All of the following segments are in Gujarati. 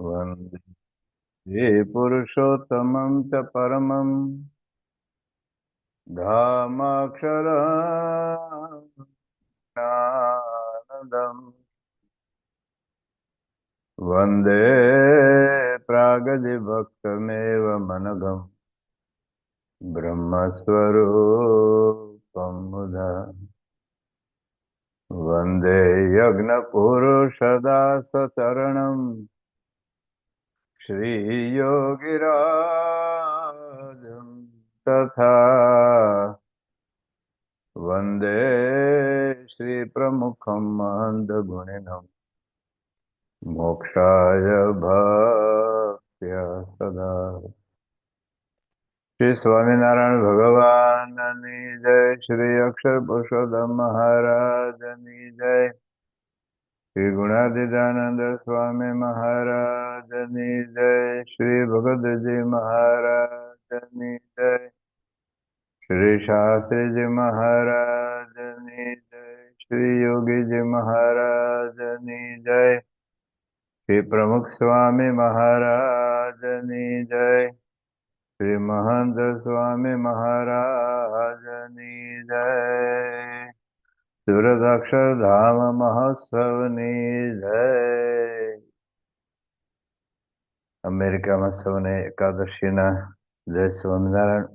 वन्दे पुरुषोत्तमं च परमं धामाक्षरम् वन्दे प्रागदिभक्तमेव मनघम् ब्रह्मस्वरूपं मुदा वन्दे यज्ञपुरुषदासचरणम् श्रीयोगिराजं तथा वन्दे श्रीप्रमुखं मन्दगुणिनं मोक्षाय भक्त्या सदा। श्री स्वामिनारायण भगवाननी जय। श्री अक्षर पुरुषोत्तम महाराजनी जय। श्री गुणादिदानंद स्वामी महाराजनी जय। श्री भगत जी महाराजनी जय। श्री शास्त्री जी महाराजनी जय। श्री योगी जी महाराजनी जय। श्री प्रमुख स्वामी महाराजनी जय। श्री महंत स्वामी महाराजनी जय। सूरत अक्षरधाम મહોત્સવની જય। અમેરિકામાં સૌને એકાદશીના જય સ્વામિનારાયણ।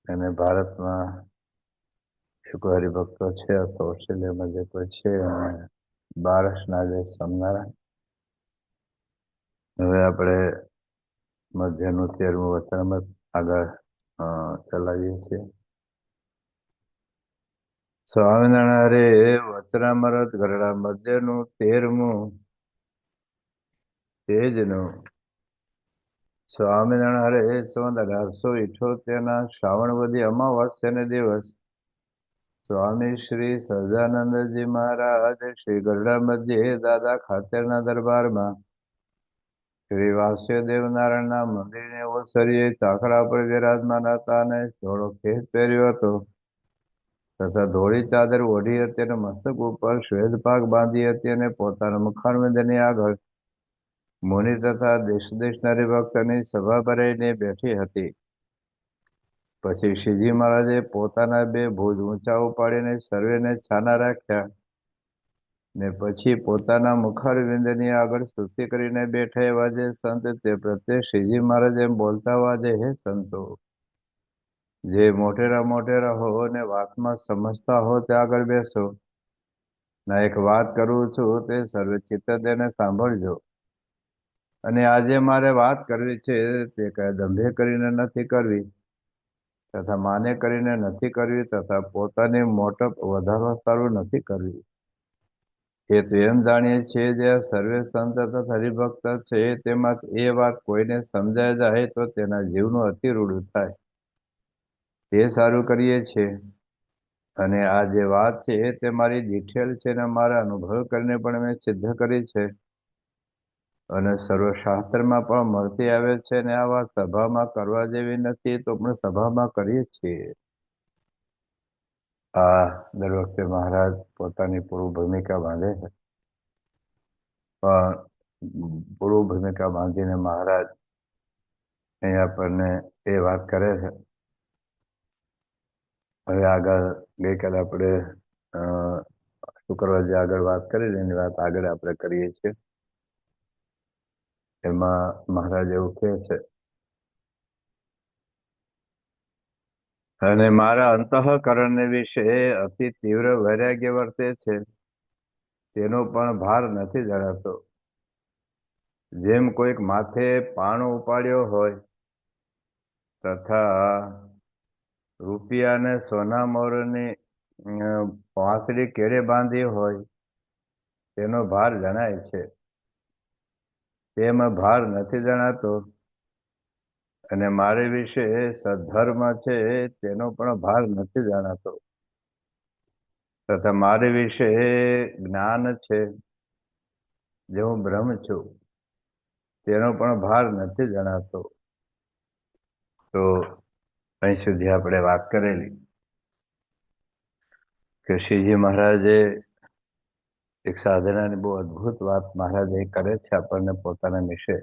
અને ભારતમાં શું કોઈ હરિભક્તો છે અથવા ઓસ્ટ્રેલિયામાં જે કોઈ છે અને બારસના જય સ્વામિનારાયણ। હવે આપણે મધ્યનું 13મું વચનામૃત આગળ ચલાવીએ છીએ। સ્વામિનારાયણ હરે વચનામૃત ગરડા મધ્યનું 13મું તેજનું સ્વામિનારાયણ હરે સંવત 1878 શ્રાવણ વદી અમાવાસ્યાને દિવસ સ્વામી શ્રી સહજાનંદજી મહારાજ શ્રી ગરડા મધ્યે દાદા ખાતરના દરબારમાં શ્રી વાસુદેવ નારાયણના મંદિરને ઓસરીએ ચાકડા પર વિરાજમાન હતા અને ધોળો ખેસ પહેર્યો હતો તથા ધોળી ચાદર ઓઢી હતી અને મસ્તક ઉપર શ્વેત પાક બાંધી હતી અને પોતાના મુખારવિંદની આગળ મુનિ તથા દેશ દેશના હરિભક્તની સભા ભરાઈને બેઠી હતી। પછી શ્રીજી મહારાજે પોતાના 2 ભુજ ઊંચા ઉપાડીને સર્વેને છાના રાખ્યા ને પછી પોતાના મુખારવિંદની આગળ સ્તુતિ કરીને બેઠા એવા જે સંત તે પ્રત્યે શ્રીજી મહારાજ એમ બોલતા વાજે, હે સંતો, જે મોટેરા હો ને વાતમાં સમજતા હો તે આગળ બેસો। ના એક વાત કરું છું તે સર્વે ચિત્ત તેને સાંભળજો। અને આજે મારે વાત કરવી છે તે કઈ દંભે કરીને નથી કરવી તથા માને કરીને નથી કરવી તથા પોતાની મોટપ વધારવા સારું નથી કરવી। એ તો એમ જાણીએ છીએ જે સર્વે સંત તથા હરિભક્ત છે તેમાં એ વાત કોઈને સમજાય જાય તો તેના જીવનું અતિ રૂડું થાય તે સારું કરીએ છીએ। અને આ જે વાત છે તે મારી ડિટેલ છે ને મારા અનુભવ કરીને પણ મેં સિદ્ધ કરી છે અને સર્વશાસ્ત્રમાં પણ મળતી આવે છે ને આ વાત સભામાં કરવા જેવી નથી તો પણ સભામાં કરીએ છીએ। આ દર વખતે મહારાજ પોતાની પૂર્વ ભૂમિકા બાંધે છે પણ પૂર્વ ભૂમિકા બાંધીને મહારાજ અહીં આપણને એ વાત કરે છે। હવે આગળ ગઈકાલે આપણે શુક્રવાર જે આગળ વાત કરી એની વાત આગળ આપણે કરીએ છીએ। એમાં મહારાજ એવું કહે છે, અને મારા અંતઃકરણને વિશે અતિ તીવ્ર વૈરાગ્ય વર્તે છે તેનો પણ ભાર નથી જણાતો। જેમ કોઈક માથે પાણો ઉપાડ્યો હોય તથા રૂપિયા અને સોના મોરની પાંસળી કેળે બાંધી હોય તેનો ભાર જણાય છે તેમ ભાર નથી જણાતો। અને મારે વિશે સદ્ધર્મ છે તેનો પણ ભાર નથી જણાતો તથા મારે વિશે જ્ઞાન છે જે હું બ્રહ્મ છું તેનો પણ ભાર નથી જણાતો। તો અહીં સુધી આપણે વાત કરેલી કે શ્રીજી મહારાજે એક સાધનાની બહુ અદ્ભુત વાત મહારાજ એ કરે છે આપણને પોતાના વિશે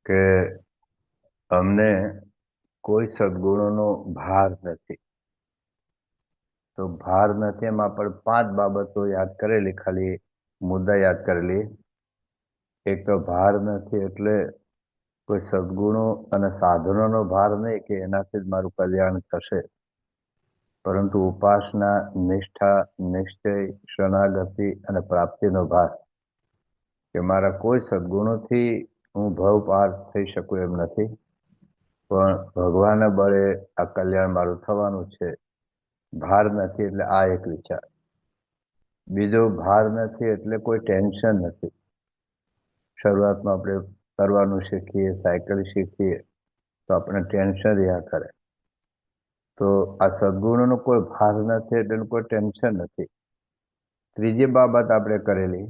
કે અમને કોઈ સદગુણોનો ભાર નથી. તો ભાર નથી એમાં પણ 5 બાબતો યાદ કરેલી, ખાલી મુદ્દા યાદ કરેલી. એક તો ભાર નથી એટલે કોઈ સદગુણો અને સાધનોનો ભાર નહીં કે એનાથી જ મારું કલ્યાણ થશે, પરંતુ ઉપાસના, નિષ્ઠા, નિશ્ચય, શરણાગતિ અને પ્રાપ્તિનો ભાર કે મારા કોઈ સદગુણોથી હું ભવ પાર થઈ શકું એમ નથી, પણ ભગવાનના બળે આ કલ્યાણ મારું થવાનું છે. ભાર નથી એટલે આ એક વિચાર. બીજો, ભાર નથી એટલે કોઈ ટેન્શન નથી. શરૂઆતમાં આપણે તરવાનું શીખીએ, સાયકલ શીખીએ તો આપણે ટેન્શન રહ્યા કરે. તો આ સદગુણોનો કોઈ ભાર નથી એટલે એનું કોઈ ટેન્શન નથી. ત્રીજી બાબત આપણે કરેલી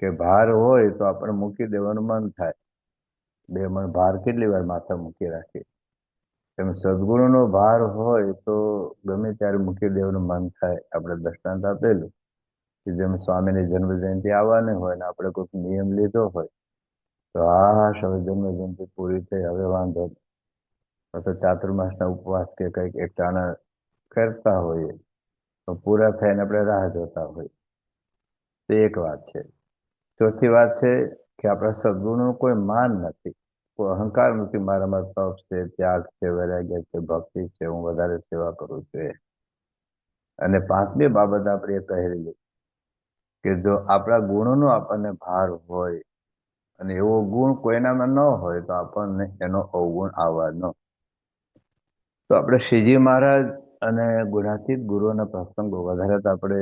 કે ભાર હોય તો આપણે મૂકી દેવાનું મન થાય. 2 મણ ભાર કેટલી વાર માથા મૂકી રાખીએ. એમ સદગુણોનો ભાર હોય તો ગમે ત્યારે મૂકી દેવાનું મન થાય. આપણે દ્રષ્ટાંત આપેલું કે જેમ સ્વામીની જન્મજયંતિ આવવાની હોય ને આપણે કોઈક નિયમ લીધો હોય તો હા હવે જન્મજયંતિ પૂરી થઈ, હવે વાંધો નહીં. તો ચાતુર્માસના ઉપવાસ કે કંઈક એકટાણા કરતા હોઈએ તો પૂરા થઈને આપણે રાહ જોતા હોઈએ. તો એક વાત છે. ચોથી વાત છે કે આપણા સદગુણોનું કોઈ માન નથી, કોઈ અહંકાર નથી. મારામાં તપ છે, ત્યાગ છે, વૈરાગ્ય છે, ભક્તિ છે, હું વધારે સેવા કરું છું. અને 5મી બાબત આપણે એ કહેલી કે જો આપણા ગુણોનો આપણને ભાર હોય અને એવો ગુણ કોઈનામાં ન હોય તો આપણને એનો અવગુણ આવવાનો. તો આપણે શ્રીજી મહારાજ અને ગુણાતીત ગુરુઓના પ્રસંગો વધારે તો આપણે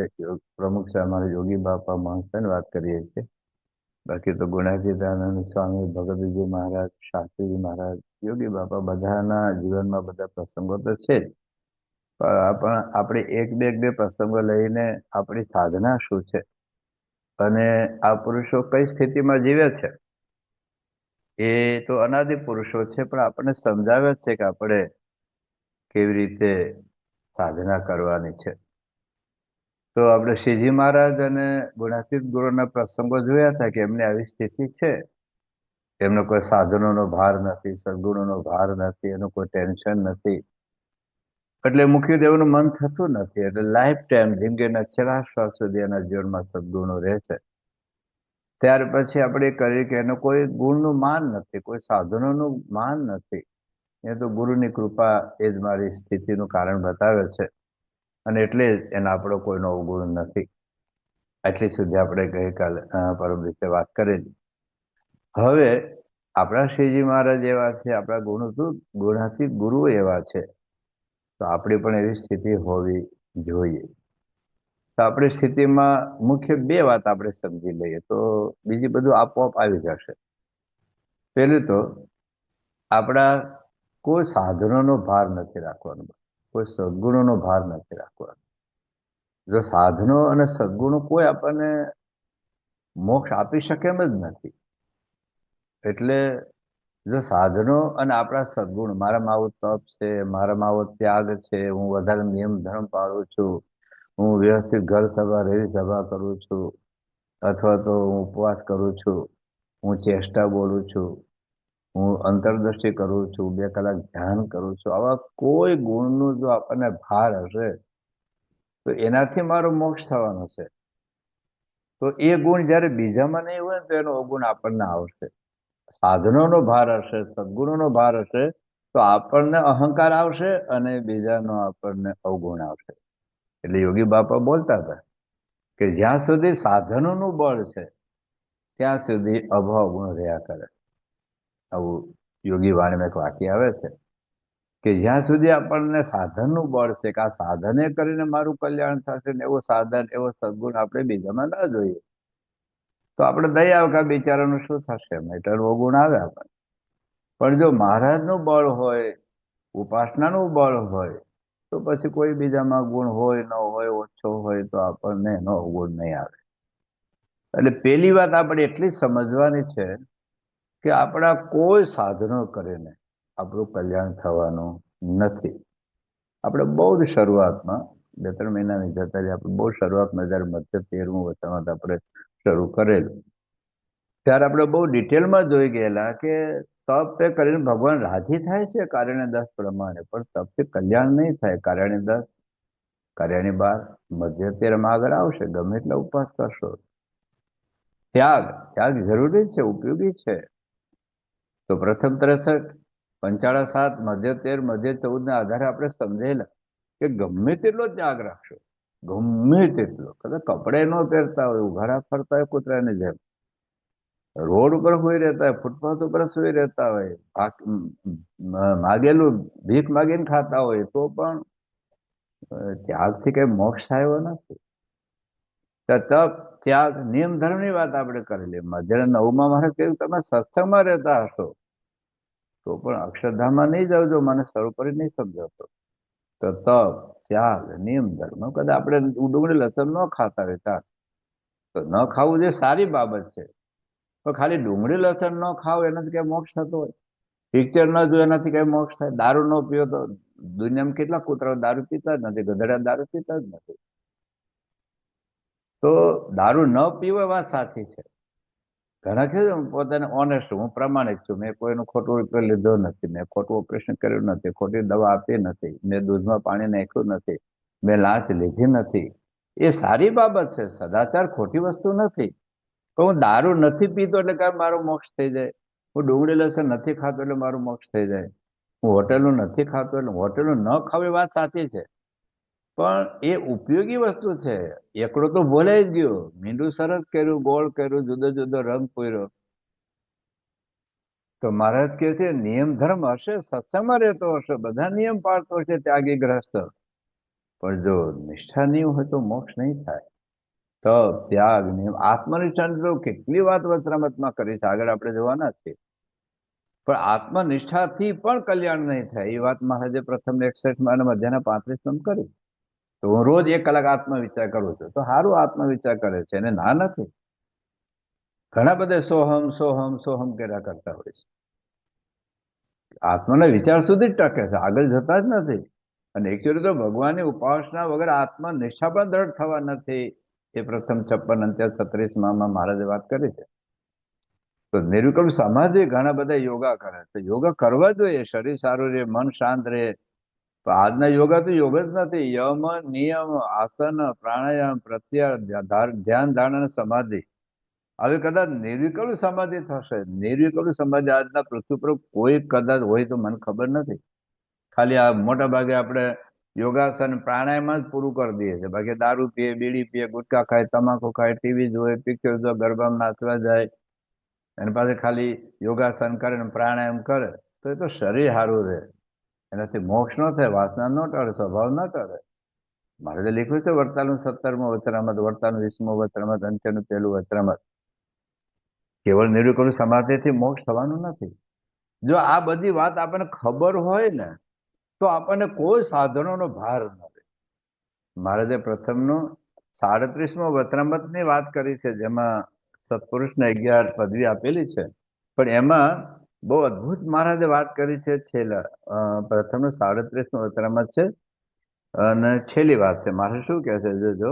પ્રમુખ છે અમારા યોગી બાપા મહંતની વાત કરીએ છીએ. બાકી તો ગુણાતીતાનંદ સ્વામી, ભગતજી મહારાજ, શાસ્ત્રીજી મહારાજ, યોગી બાપા બધાના જીવનમાં બધા પ્રસંગો તો છે જ, પણ આપણે એક બે પ્રસંગો લઈને આપણી સાધના શું છે અને આ પુરુષો કઈ સ્થિતિમાં જીવે છે એ તો અનાદિ પુરુષો છે, પણ આપણને સમજાવે છે કે આપણે કેવી રીતે સાધના કરવાની છે. તો આપણે શ્રીજી મહારાજ અને ગુણાતીત ગુરુના પ્રસંગો જોયા હતા કે એમને આવી સ્થિતિ છે. એમનો કોઈ સાધનોનો ભાર નથી, સદગુણોનો ભાર નથી, એનું કોઈ ટેન્શન નથી, એટલે મૂકી દેવાનું મન થતું નથી. એટલે લાઈફ ટાઈમ જિંદગીના છેલ્લા શ્વાસ સુધી એના જીવનમાં સદગુણો રહે છે. ત્યાર પછી આપણે કરીએ કે એનો કોઈ ગુણનું માન નથી, કોઈ સાધનોનું માન નથી. એ તો ગુરુની કૃપા એ જ મારી સ્થિતિનું કારણ બતાવે છે અને એટલે જ એના આપણો કોઈનો અવગુણ નથી. આટલી સુધી આપણે ગઈકાલે પરમ રીતે વાત કરેલી. હવે આપણા શ્રીજી મહારાજ એવા છે, આપણા ગુણાતીત ગુરુઓ એવા છે, તો આપણી પણ એવી સ્થિતિ હોવી જોઈએ. તો આપણી સ્થિતિમાં મુખ્ય 2 વાત આપણે સમજી લઈએ તો બીજી બધું આપોઆપ આવી જશે. પહેલું તો આપણા કોઈ સાધનોનો ભાર નથી રાખવાનો, કોઈ સદગુણોનો ભાર નથી રાખવાનો. જો સાધનો અને સદગુણો કોઈ આપણને મોક્ષ આપી શકે એમ જ નથી. એટલે જો સાધનો અને આપણા સદગુણ, મારામાં આવો તપ છે, મારામાં આવો ત્યાગ છે, હું વધારે નિયમ ધર્મ પાળું છું, હું વ્યવસ્થિત ઘર સભા રેલી સભા કરું છું, અથવા તો હું ઉપવાસ કરું છું, હું ચેષ્ટા બોલું છું, હું અંતરદ્રષ્ટિ કરું છું, 2 કલાક ધ્યાન કરું છું, આવા કોઈ ગુણનું જો આપણને ભાર હશે તો એનાથી મારો મોક્ષ થવાનો છે. તો એ ગુણ જ્યારે બીજામાં નહીં હોય તો એનો અવગુણ આપણને આવશે. સાધનોનો ભાર હશે, સદગુણોનો ભાર હશે તો આપણને અહંકાર આવશે અને બીજાનો આપણને અવગુણ આવશે. એટલે યોગી બાપા બોલતા હતા કે જ્યાં સુધી સાધનોનું બળ છે ત્યાં સુધી અભાવ ગુણ રહ્યા કરે. આવું યોગી વાણીમાં એક વાક્ય આવે છે કે જ્યાં સુધી આપણને સાધનનું બળ છે કે આ સાધને કરીને મારું કલ્યાણ થશે ને એવો સાધન, એવો સદગુણ આપણે બીજામાં ના જોઈએ તો આપણે દયા આવે કે આ બિચારાનું શું થશે, એટલે અવગુણ આવે આપણને. પણ જો મહારાજનું બળ હોય, ઉપાસનાનું બળ હોય તો પછી કોઈ બીજામાં ગુણ હોય ન હોય, ઓછો હોય તો આપણને એનો અવગુણ નહીં આવે. એટલે પહેલી વાત આપણે એટલી સમજવાની છે કે આપણા કોઈ સાધનો કરીને આપણું કલ્યાણ થવાનું નથી. આપણે બહુ જ શરૂઆતમાં 2-3 મહિનાની જતા જ આપણે બહુ શરૂઆતમાં જયારે મધ્ય 13મું વચનામૃત આપણે શરૂ કરેલું ત્યારે આપણે બહુ ડિટેલમાં જોઈ ગયેલા કે તપ કરીને ભગવાન રાજી થાય છે કાર્યને 10 પ્રમાણે, પણ તપથી કલ્યાણ નહીં થાય. કાર્યને 10, કાર્યની 12, મધ્ય 13માં આગળ આવશે. ગમે એટલા ઉપવાસ કરશો, ત્યાગ જરૂરી છે, ઉપયોગી છે. તો પ્રથમ 63, પંચાળા 7, મધ્ય 13, મધ્ય 14 ના આધારે આપણે સમજેલા કે ગમે તેટલો ત્યાગ રાખશો, ગમે તેટલો, કદાચ કપડે ન પહેરતા હોય, ઉઘાડા ફરતા હોય કૂતરાની જેમ, રોડ ઉપર સુઈ રહેતા હોય, ફૂટપાથ ઉપર સુઈ રહેતા હોય, માગેલું ભીખ માગીને ખાતા હોય, તો પણ ત્યાગથી કઈ મોક્ષ આવ્યો નથી. તપ, ત્યાગ, નિયમ ધર્મની વાત આપણે કરેલી. મધ્ય 9માં મારે કહ્યું તમે સત્સંગમાં રહેતા હશો તો પણ અક્ષરધામમાં નહીં જાવ જો મને સર્વોપરી નહીં સમજાવતો. તો તપ, ત્યાગ, નિયમ ધર્મ, કદાચ આપણે ડુંગળી લસણ ન ખાતા રહેતા તો ન ખાવું જે સારી બાબત છે, પણ ખાલી ડુંગળી લસણ ન ખાવ એનાથી કઈ મોક્ષ થતો હોય? પિક્ચર ન જોયું એનાથી કઈ મોક્ષ થાય? દારૂ ન પીવો તો દુનિયામાં કેટલા કૂતરાઓ દારૂ પીતા જ નથી, ગધેડા દારૂ પીતા જ નથી. તો દારૂ ન પીવો વાત સાચી છે. ઘણા કે પોતાને ઓનેસ્ટ, હું પ્રમાણિક છું, મેં કોઈનું ખોટું રૂપિયો લીધો નથી, મેં ખોટું ઓપરેશન કર્યું નથી, ખોટી દવા આપી નથી, મેં દૂધમાં પાણી નાખ્યું નથી, મેં લાંચ લીધી નથી. એ સારી બાબત છે, સદાચાર ખોટી વસ્તુ નથી. પણ હું દારૂ નથી પીતો એટલે કાંઈ મારો મોક્ષ થઈ જાય, હું ડુંગળી લસણ નથી ખાતો એટલે મારું મોક્ષ થઈ જાય, હું હોટેલનું નથી ખાતો એટલે હોટેલનું ન ખાવ એ વાત સાચી છે, પણ એ ઉપયોગી વસ્તુ છે. એકડો તો ભોલાઈ જ ગયો, મીંડું સરસ કર્યું, ગોળ કર્યું, જુદો જુદો રંગ પૂર્યો. તો મહારાજ કહે છે નિયમ ધર્મ હશે, સત્સંગમાં રહેતો હશે, બધા નિયમ પાળતો હશે, ત્યાગી ગ્રસ્ત, પણ જો નિષ્ઠા નહીં હોય તો મોક્ષ નહીં થાય. તપ, ત્યાગ, નિયમ, આત્મનિષ્ઠાની તો કેટલી વાત વચનામૃતમાં કરી છે, આગળ આપણે જોવાના છીએ. પણ આત્મનિષ્ઠાથી પણ કલ્યાણ નહીં થાય એ વાત મહારાજે પ્રથમ 61માં અને મધ્યના 35માં કરી. તો હું રોજ 1 કલાક આત્મવિચાર કરું છું, તો સારું આત્મવિચાર કરે છે, એને ના નથી. ઘણા બધા સોહમ સોહમ સોહમ કર્યા કરતા હોય છે, આત્માના વિચાર સુધી જ ટકે છે, આગળ જતા જ નથી. અને એકચ્યુઅલી તો ભગવાનની ઉપાસના વગર આત્મનિષ્ઠા પણ દ્રઢ થવા નથી. એ પ્રથમ 56 અંત્ય 36માં મહારાજે વાત કરી છે. તો નિર્વિકલ્પ સમાધિ ઘણા બધા યોગા કરે છે, યોગા કરવા જોઈએ, શરીર સારું રહે, મન શાંત રહે. આજના યોગા તો યોગ જ નથી. યમ, નિયમ, આસન, પ્રાણાયામ, પ્રત્યાહાર, ધ્યાન, ધારણા, સમાધિ. હવે કદાચ નિર્વિકલ્પ સમાધિ થશે. નિર્વિકલ્પ સમાધિ આજના પૃથ્વી પર કોઈ કદાચ હોય તો મને ખબર નથી. ખાલી આ મોટા ભાગે આપણે યોગાસન પ્રાણાયામ જ પૂરું કરી દઈએ છીએ. બાકી દારૂ પીએ, બીડી પીએ, ગુટકા ખાય, તમાકુ ખાય, ટીવી જોવે, પિક્ચર જોવે, ગરબામાં નાચવા જાય, એની પાસે ખાલી યોગાસન કરે ને પ્રાણાયામ કરે તો એ તો શરીર સારું રહે, એનાથી મોક્ષ ન થાય, વાસના ન ટળે, સ્વભાવ ન ટળે. મહારાજે લખ્યું છે વર્તાલનું 17મું વચનામૃત, વર્તાલનું 20મું વચનામૃત, અંત્યનું 1લું વચનામૃત. કેવળ નિર્વિકલ્પ સમાધિથી મોક્ષ થવાનું નથી. જો આ બધી વાત આપણને ખબર હોય ને તો આપણને કોઈ સાધનોનો ભાર ન રહે. મહારાજે પ્રથમનું 37મું વચનામૃતની વાત કરી છે, જેમાં સત્પુરુષને 11 પદવી આપેલી છે, પણ એમાં બહુ અદભુત મહારાજે વાત કરી છે. છેલ્લા પ્રથમનું 37મું વચનામૃત છે અને છેલ્લી વાત છે. મહારાજ શું કહે છે જોજો,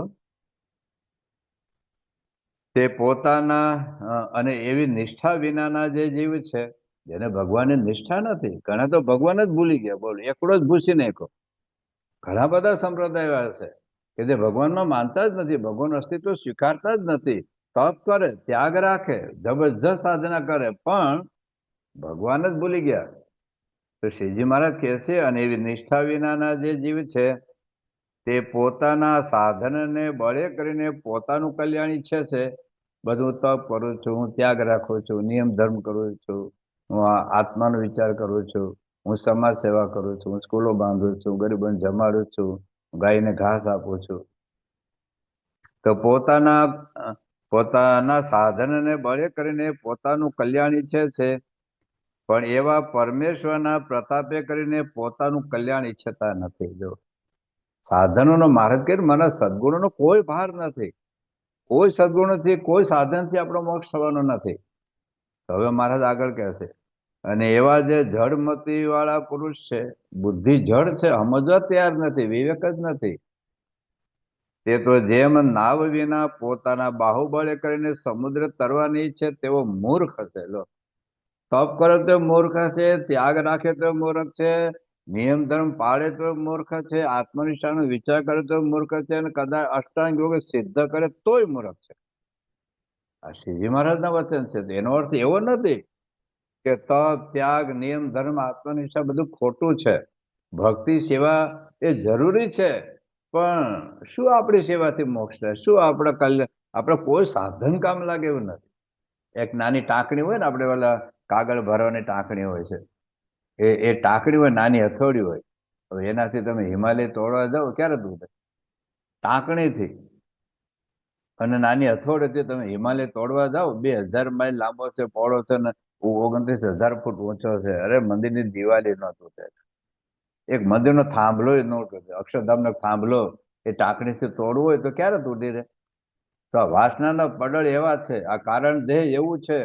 તે પોતાના અને એવી નિષ્ઠા વિનાના જે જીવ છે, જેને ભગવાનની નિષ્ઠા નથી, ઘણા તો ભગવાન જ ભૂલી ગયા, બોલો એકડો જ ભૂસી નાખ્યો. ઘણા બધા સંપ્રદાય છે કે જે ભગવાનમાં માનતા જ નથી, ભગવાન અસ્તિત્વ સ્વીકારતા જ નથી, તપ કરે, ત્યાગ રાખે, જબરજસ્ત સાધના કરે, પણ ભગવાન જ ભૂલી ગયા. તો શ્રીજી મહારાજ કહે છે અને એવી નિષ્ઠા વિનાના જે જીવ છે તે પોતાના સાધનને બળે કરીને પોતાનું કલ્યાણ ઈચ્છે છે. બધું તપ કરું છું, હું ત્યાગ રાખું છું, નિયમ ધર્મ કરું છું, હું આત્માનો વિચાર કરું છું, હું સમાજ સેવા કરું છું, હું સ્કૂલો બાંધું છું, ગરીબોને જમાડું છું, ગાયને ઘાસ આપું છું. તો પોતાના સાધનને બળે કરીને પોતાનું કલ્યાણ ઈચ્છે છે, પણ એવા પરમેશ્વરના પ્રતાપે કરીને પોતાનું કલ્યાણ ઈચ્છતા નથી. જો સાધનોનો મહારાજ કહે મને સદગુણોનો કોઈ ભાર નથી, કોઈ સદગુણોથી, કોઈ સાધનથી આપણો મોક્ષ થવાનો નથી. હવે મહારાજ આગળ કહે છે, અને એવા જે જડમતી વાળા પુરુષ છે, બુદ્ધિ જડ છે, સમજવા તૈયાર નથી, વિવેક જ નથી, તે તો જેમ નાવ વિના પોતાના બાહુબળે કરીને સમુદ્ર તરવાની ઈચ્છે તેવો મૂર્ખ હશે. લો, તપ કરે તો મૂર્ખ છે, ત્યાગ રાખે તો મૂર્ખ છે, નિયમ ધર્મ પાળે તો મૂર્ખ છે, આત્મનિષ્ઠાનો વિચાર કરે તો મૂર્ખ છે, અને કદાચ અષ્ટાંગ યોગ સિદ્ધ કરે તોય મૂર્ખ છે. આ શ્રીજી મહારાજના વચન છે. એનો અર્થ એવો નથી કે તપ, ત્યાગ, નિયમ ધર્મ, આત્મનિષ્ઠા બધું ખોટું છે. ભક્તિ સેવા એ જરૂરી છે, પણ શું આપણી સેવાથી મોક્ષ થાય? શું આપણે કલ્યાણ? આપણે કોઈ સાધન કામ લાગે એવું નથી. એક નાની ટાંકણી હોય ને, આપણે ઓલા કાગળ ભરવાની ટાંકણી હોય છે, એ ટાંકણી હોય, નાની હથોડી હોય. હવે એનાથી તમે હિમાલય તોડવા જાઓ ક્યારે તૂટે? ટાંકણીથી. અને નાની હથોડીથી તમે હિમાલય તોડવા જાઓ, 2000 માઇલ લાંબો છે, પહોળો છે, ને 29,000 ફૂટ ઊંચો છે. અરે મંદિરની દિવાળી ન તૂટે, એક મંદિરનો થાંભલો ન તૂટે, અક્ષરધામનો થાંભલો એ ટાંકણીથી તોડવું હોય તો ક્યારે તૂટી રહે? તો આ વાસનાના પડળ એવા છે, આ કારણ દેહ એવું છે,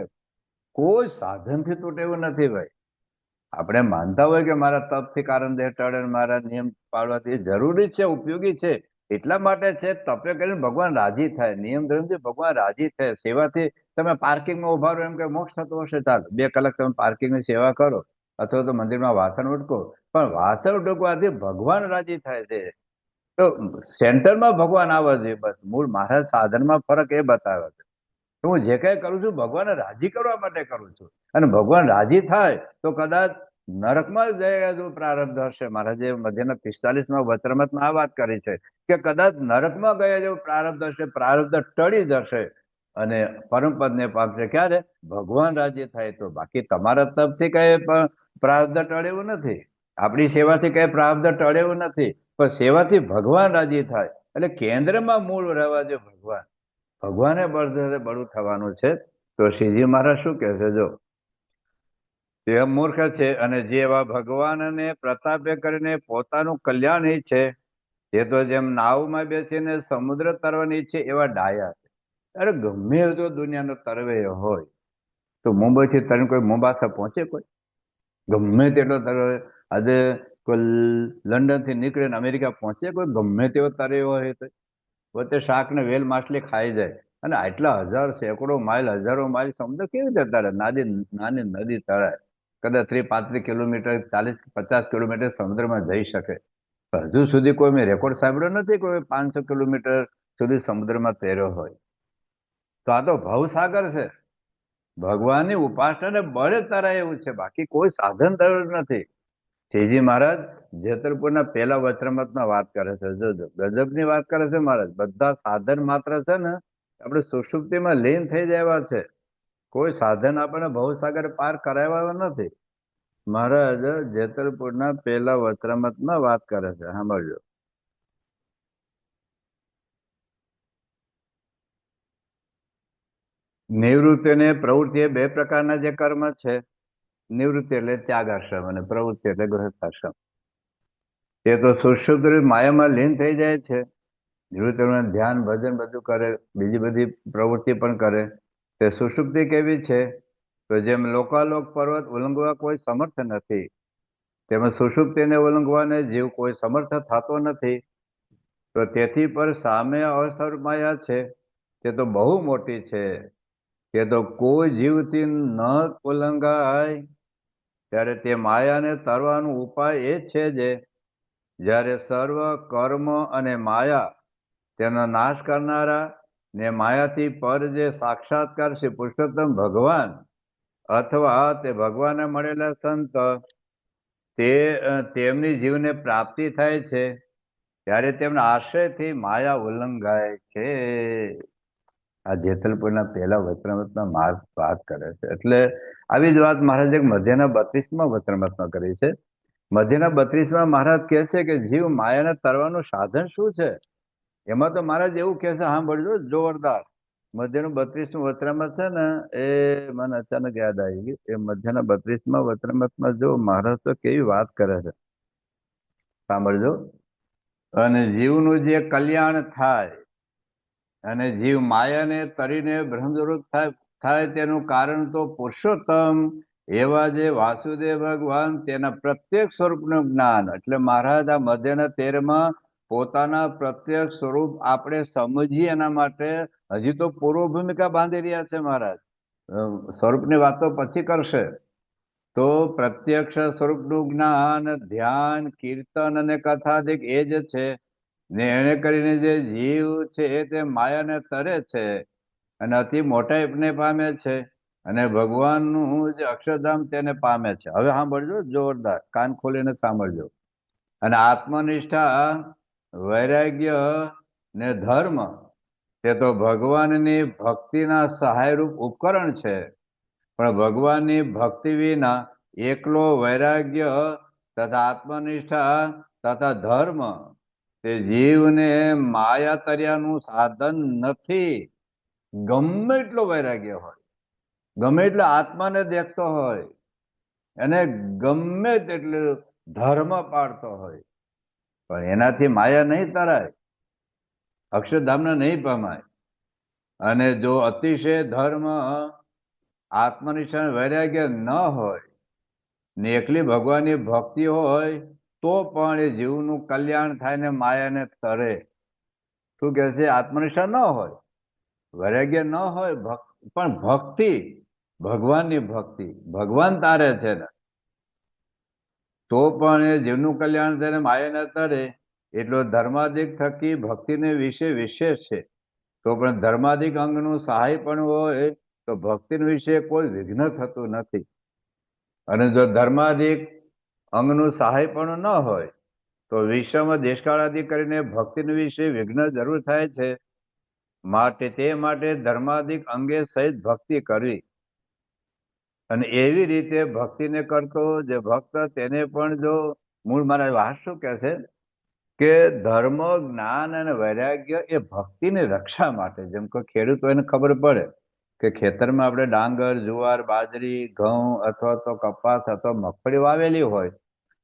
કોઈ સાધનથી તૂટે એવું નથી ભાઈ. આપણે માનતા હોય કે મારા તપથી કારણ દેહ ટળે, મારા નિયમ પાળવાથી જરૂરી છે, ઉપયોગી છે, એટલા માટે છે. તપે કરીને ભગવાન રાજી થાય, નિયમ ધર્મથી ભગવાન રાજી થાય. સેવાથી તમે પાર્કિંગમાં ઉભા રહો એમ કે મોક્ષ થતો હશે, ચાલો 2 કલાક તમે પાર્કિંગની સેવા કરો, અથવા તો મંદિરમાં વાસણ ઉટકો, પણ વાસણ ઉટકવાથી ભગવાન રાજી થાય છે. તો સેન્ટરમાં ભગવાન આવે છે. બસ મૂળ મારા સાધનમાં ફરક એ બતાવે છે. હું જે કઈ કરું છું ભગવાનને રાજી કરવા માટે કરું છું, અને ભગવાન રાજી થાય તો કદાચ નરકમાં જ જયા જો પ્રારબ્ધ હશે. મહારાજે મધ્યના 45માં વચરામૃતમાં આ વાત કરી છે કે કદાચ નરકમાં ગયા જેવું પ્રારબ્ધ હશે, પ્રારબ્ધ ટળી જશે અને પરમપદને પામશે ક્યારે? ભગવાન રાજી થાય તો. બાકી તમારા તપથી કઈ પ્રારબ્ધ ટળે એવું નથી, આપણી સેવાથી કઈ પ્રારબ્ધ ટળે એવું નથી, પણ સેવાથી ભગવાન રાજી થાય. એટલે કેન્દ્રમાં મૂળ રહેવા જો ભગવાન, ભગવાને બળું થવાનું છે. તો શ્રીજી મહારાજ શું કહે છે? જો તે મૂર્ખ છે, અને જેવા ભગવાનને પ્રતાપે કરીને પોતાનું કલ્યાણ ઈચ્છે, તે તો જેમ નાવમાં બેસીને સમુદ્ર તરવાની ઈચ્છે એવા ડાયા છે. અરે ગમે એવું તો દુનિયાનો તરવૈયો હોય તો મુંબઈથી તરીને કોઈ મોમ્બાસા પહોંચે? કોઈ ગમે તેટલો તરવે આજે કોઈ લંડનથી નીકળીને અમેરિકા પહોંચે? કોઈ ગમે તેવો તરવ્યો હોય તો પોતે શાક ને વેલ માછલી ખાઈ જાય, અને આટલા હજાર, સેંકડો માઇલ, હજારો માઇલ સમુદ્ર કેવી રીતે તરે? નાની નદી તરાય, કદાચ 30-35 કિલોમીટર, 40-50 કિલોમીટર સમુદ્રમાં જઈ શકે. હજુ સુધી કોઈ મેં રેકોર્ડ સાંભળ્યો નથી કોઈ 500 કિલોમીટર સુધી સમુદ્રમાં તર્યો હોય. તો આ તો ભવસાગર છે. ભગવાનની ઉપાસનાને બળે તરાય એવું છે, બાકી કોઈ સાધન તરત નથી. શ્રીજી મહારાજ જેતરપુરના પહેલા વચરામૃતમાં વાત કરે છે. જોજો ગજબની વાત કરે છે મહારાજ. બધા સાધન માત્ર છે ને આપણે સુષુપ્તિમાં લીન થઈ જાય છે. કોઈ સાધન આપણને ભવસાગર પાર કરાવવા નથી. મહારાજ જેતરપુરના પહેલા વચરામૃતમાં વાત કરે છે, સાંભળજો. નિવૃત્તિ અને પ્રવૃત્તિ એ 2 પ્રકારના જે કર્મ છે. નિવૃત્તિ એટલે ત્યાગ આશ્રમ, અને પ્રવૃત્તિ એટલે ગૃહસ્થાશ્રમ. એ તો સુષુપ્ત માયામાં લીન થઈ જાય છે. નિવૃત્તિમાં ધ્યાન, ભજન બધું કરે, બીજી બધી પ્રવૃત્તિ પણ કરે. તે સુષુપ્તિ કેવી છે? તો જેમ લોકાલોક પર્વત ઉલ્લંઘવા કોઈ સમર્થ નથી, તેમાં સુષુપ્તિને ઉલ્લંઘવાને જીવ કોઈ સમર્થ થતો નથી. તો તેથી પર સામે અવસર માયા છે, તે તો બહુ મોટી છે, કે તો કોઈ જીવથી ન ઉલ્લંઘાય. ત્યારે તે માયાને તરવાનો ઉપાય એ જ છે જે જ્યારે સર્વ કર્મ અને માયા તેનો નાશ કરનારા ને માયાથી પર જે સાક્ષાત્કાર શ્રી પુરુષોત્તમ ભગવાન અથવા તે ભગવાનને મળેલા સંત, તે તેમની જીવને પ્રાપ્તિ થાય છે, ત્યારે તેમના આશ્રયથી માયા ઉલ્લંઘાય છે. આ જેતલપુરના પહેલા વચનામૃતમાં મહારાજ વાત કરે છે. એટલે આવી જ વાત મહારાજે મધ્યના 32માં વચનામૃતમાં કરી છે. મધ્યના 32માં મહારાજ કહે છે કે જીવ માયાને તરવાનું સાધન શું છે? એમાં તો મહારાજ એવું કહે છે, સાંભળજો જોરદાર. મધ્યનું 32મું વચનામૃત છે ને, એ મને અચાનક યાદ આવી ગયું. એ મધ્યના 32માં વચનામૃતમાં જો મહારાજ તો કેવી વાત કરે છે, સાંભળજો. અને જીવનું જે કલ્યાણ થાય, અને જીવ માયાને તરીને બ્રહ્મસ્વરૂપ થાય તેનું કારણ તો પુરુષોત્તમ એવા જે વાસુદેવ ભગવાન તેના પ્રત્યેક સ્વરૂપનું જ્ઞાન. એટલે મહારાજ આ મધ્યના 13માં પોતાના પ્રત્યક્ષ સ્વરૂપ આપણે સમજીએ એના માટે હજી તો પૂર્વ ભૂમિકા બાંધી રહ્યા છે મહારાજ. સ્વરૂપની વાતો પછી કરશે. તો પ્રત્યક્ષ સ્વરૂપનું જ્ઞાન, ધ્યાન, કીર્તન અને કથાદિક એ જ છે ને. એને કરીને જે જીવ છે તે માયાને તરે છે અને અતિ મોટાઈને પામે છે અને ભગવાનનું જે અક્ષરધામ તેને પામે છે. હવે સાંભળજો, જોરદાર કાન ખોલીને સાંભળજો. અને આત્મનિષ્ઠા, વૈરાગ્ય ને ધર્મ તે તો ભગવાનની ભક્તિના સહાયરૂપ ઉપકરણ છે. પણ ભગવાનની ભક્તિ વિના એકલો વૈરાગ્ય તથા આત્મનિષ્ઠા તથા ધર્મ તે જીવને માયા તર્યાનું સાધન નથી. ગમે એટલો વૈરાગ્ય હોય, ગમે એટલે આત્માને દેખતો હોય અને ગમે તેટલો ધર્મ પાડતો હોય, પણ એનાથી માયા નહીં તરાય, અક્ષરધામને નહીં પમાય. અને જો અતિશય ધર્મ, આત્મનિષ્ઠા, વૈરાગ્ય ન હોય ને એકલી ભગવાનની ભક્તિ હોય તો પણ એ જીવનું કલ્યાણ થાય ને માયાને તરે. શું કે છે? આત્મનિષ્ઠા ન હોય, વૈરાગ્ય ન હોય, પણ ભક્તિ, ભગવાનની ભક્તિ, ભગવાન તારે છે ને, તો પણ એ જીવનું કલ્યાણ થાય ને માયાને તરે. એટલો ધર્માદિક થકી ભક્તિને વિશે વિશેષ છે. તો પણ ધર્માદિક અંગનું સહાય પણ હોય તો ભક્તિ વિશે કોઈ વિઘ્ન થતું નથી. અને જો ધર્માદિક અંગનું સહાય પણ ન હોય તો વિશ્વમાં દેશકાળાદિક કરીને ભક્તિ વિશે વિઘ્ન જરૂર થાય છે. તે માટે ધર્માદિક અંગે સહિત ભક્તિ કરવી. અને એવી રીતે ભક્તિને કરતો જે ભક્ત તેને પણ જો મૂળ મારા વાત શું કહે છે કે ધર્મ, જ્ઞાન અને વૈરાગ્ય એ ભક્તિની રક્ષા માટે. જેમ કે ખેડૂતો એને ખબર પડે કે ખેતરમાં આપણે ડાંગર, જુવાર, બાજરી, ઘઉં અથવા તો કપાસ અથવા મગફળી વાવેલી હોય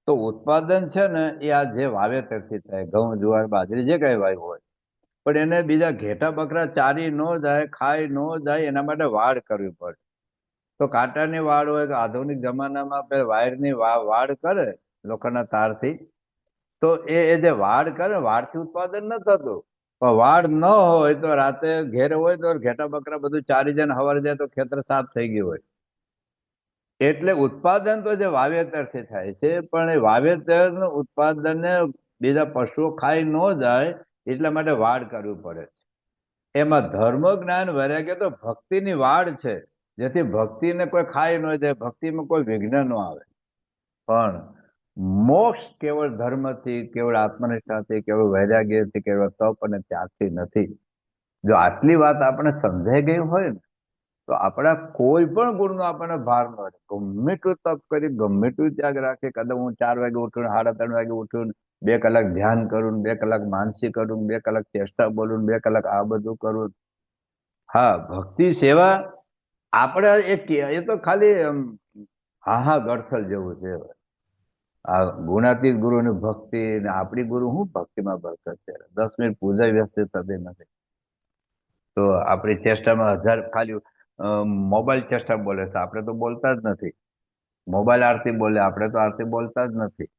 તો ઉત્પાદન છે ને એ આ જે વાવેતરથી થાય, ઘઉં, જુવાર, બાજરી જે કઈ વાવ્યું હોય, પણ એને બીજા ઘેટા બકરા ચારી ન જાય, ખાઈ ન જાય, એના માટે વાડ કરવી પડે. તો કાંટાની વાડ હોય તો આધુનિક જમાનામાં વાયરની વાડ કરે લોખંડના તારથી, તો એ જે વાડ કરે, વાડથી ઉત્પાદન ન થતું. પણ વાડ ન હોય તો રાતે ઘેર હોય તો ઘેટા બકરા બધું ચારી જાય, સવારે જાય તો ખેતર સાફ થઈ ગયું હોય. એટલે ઉત્પાદન તો જે વાવેતરથી થાય છે, પણ એ વાવેતરનું ઉત્પાદનને બીજા પશુઓ ખાઈ ન જાય એટલા માટે વાડ કરવી પડે છે. એમાં ધર્મ, જ્ઞાન, વૈરાગ્ય તો ભક્તિની વાડ છે, જેથી ભક્તિને કોઈ ખાઈ ન જાય, ભક્તિમાં કોઈ વિઘ્ન ન આવે. પણ મોક્ષ કેવળ ધર્મથી, કેવળ આત્મનિષ્ઠાથી, કેવળ વૈરાગ્યથી, કેવળ તપ અને ત્યાગથી નથી. જો આટલી વાત આપણે સમજાઈ ગઈ હોય ને તો આપણા કોઈ પણ ગુણનો આપણને ભાર ન રહે. ગમે એટલું તપ કરી, ગમે એટલું ત્યાગ રાખે, કદાચ હું 4 વાગે ઉઠું, 3:30 વાગે ઉઠું, 2 કલાક ધ્યાન કરું, 2 કલાક માનસી કરું, 2 કલાક ચેષ્ટા બોલું, 2 કલાક આ બધું કરું. હા, ભક્તિ સેવા આપણે એ તો ખાલી હા ગળથલ જેવું છે. આ ગુણાતીત ગુરુની ભક્તિ ને આપણી ગુરુ શું ભક્તિમાં બરકત છે. 10 મિનિટ પૂજા વ્યસ્ત થતી નથી. તો આપણી ચેષ્ટામાં 1000 ખાલી મોબાઈલ ચેષ્ટા બોલે છે, આપણે તો બોલતા જ નથી. મોબાઈલ આરતી બોલે, આપણે તો આરતી બોલતા જ નથી.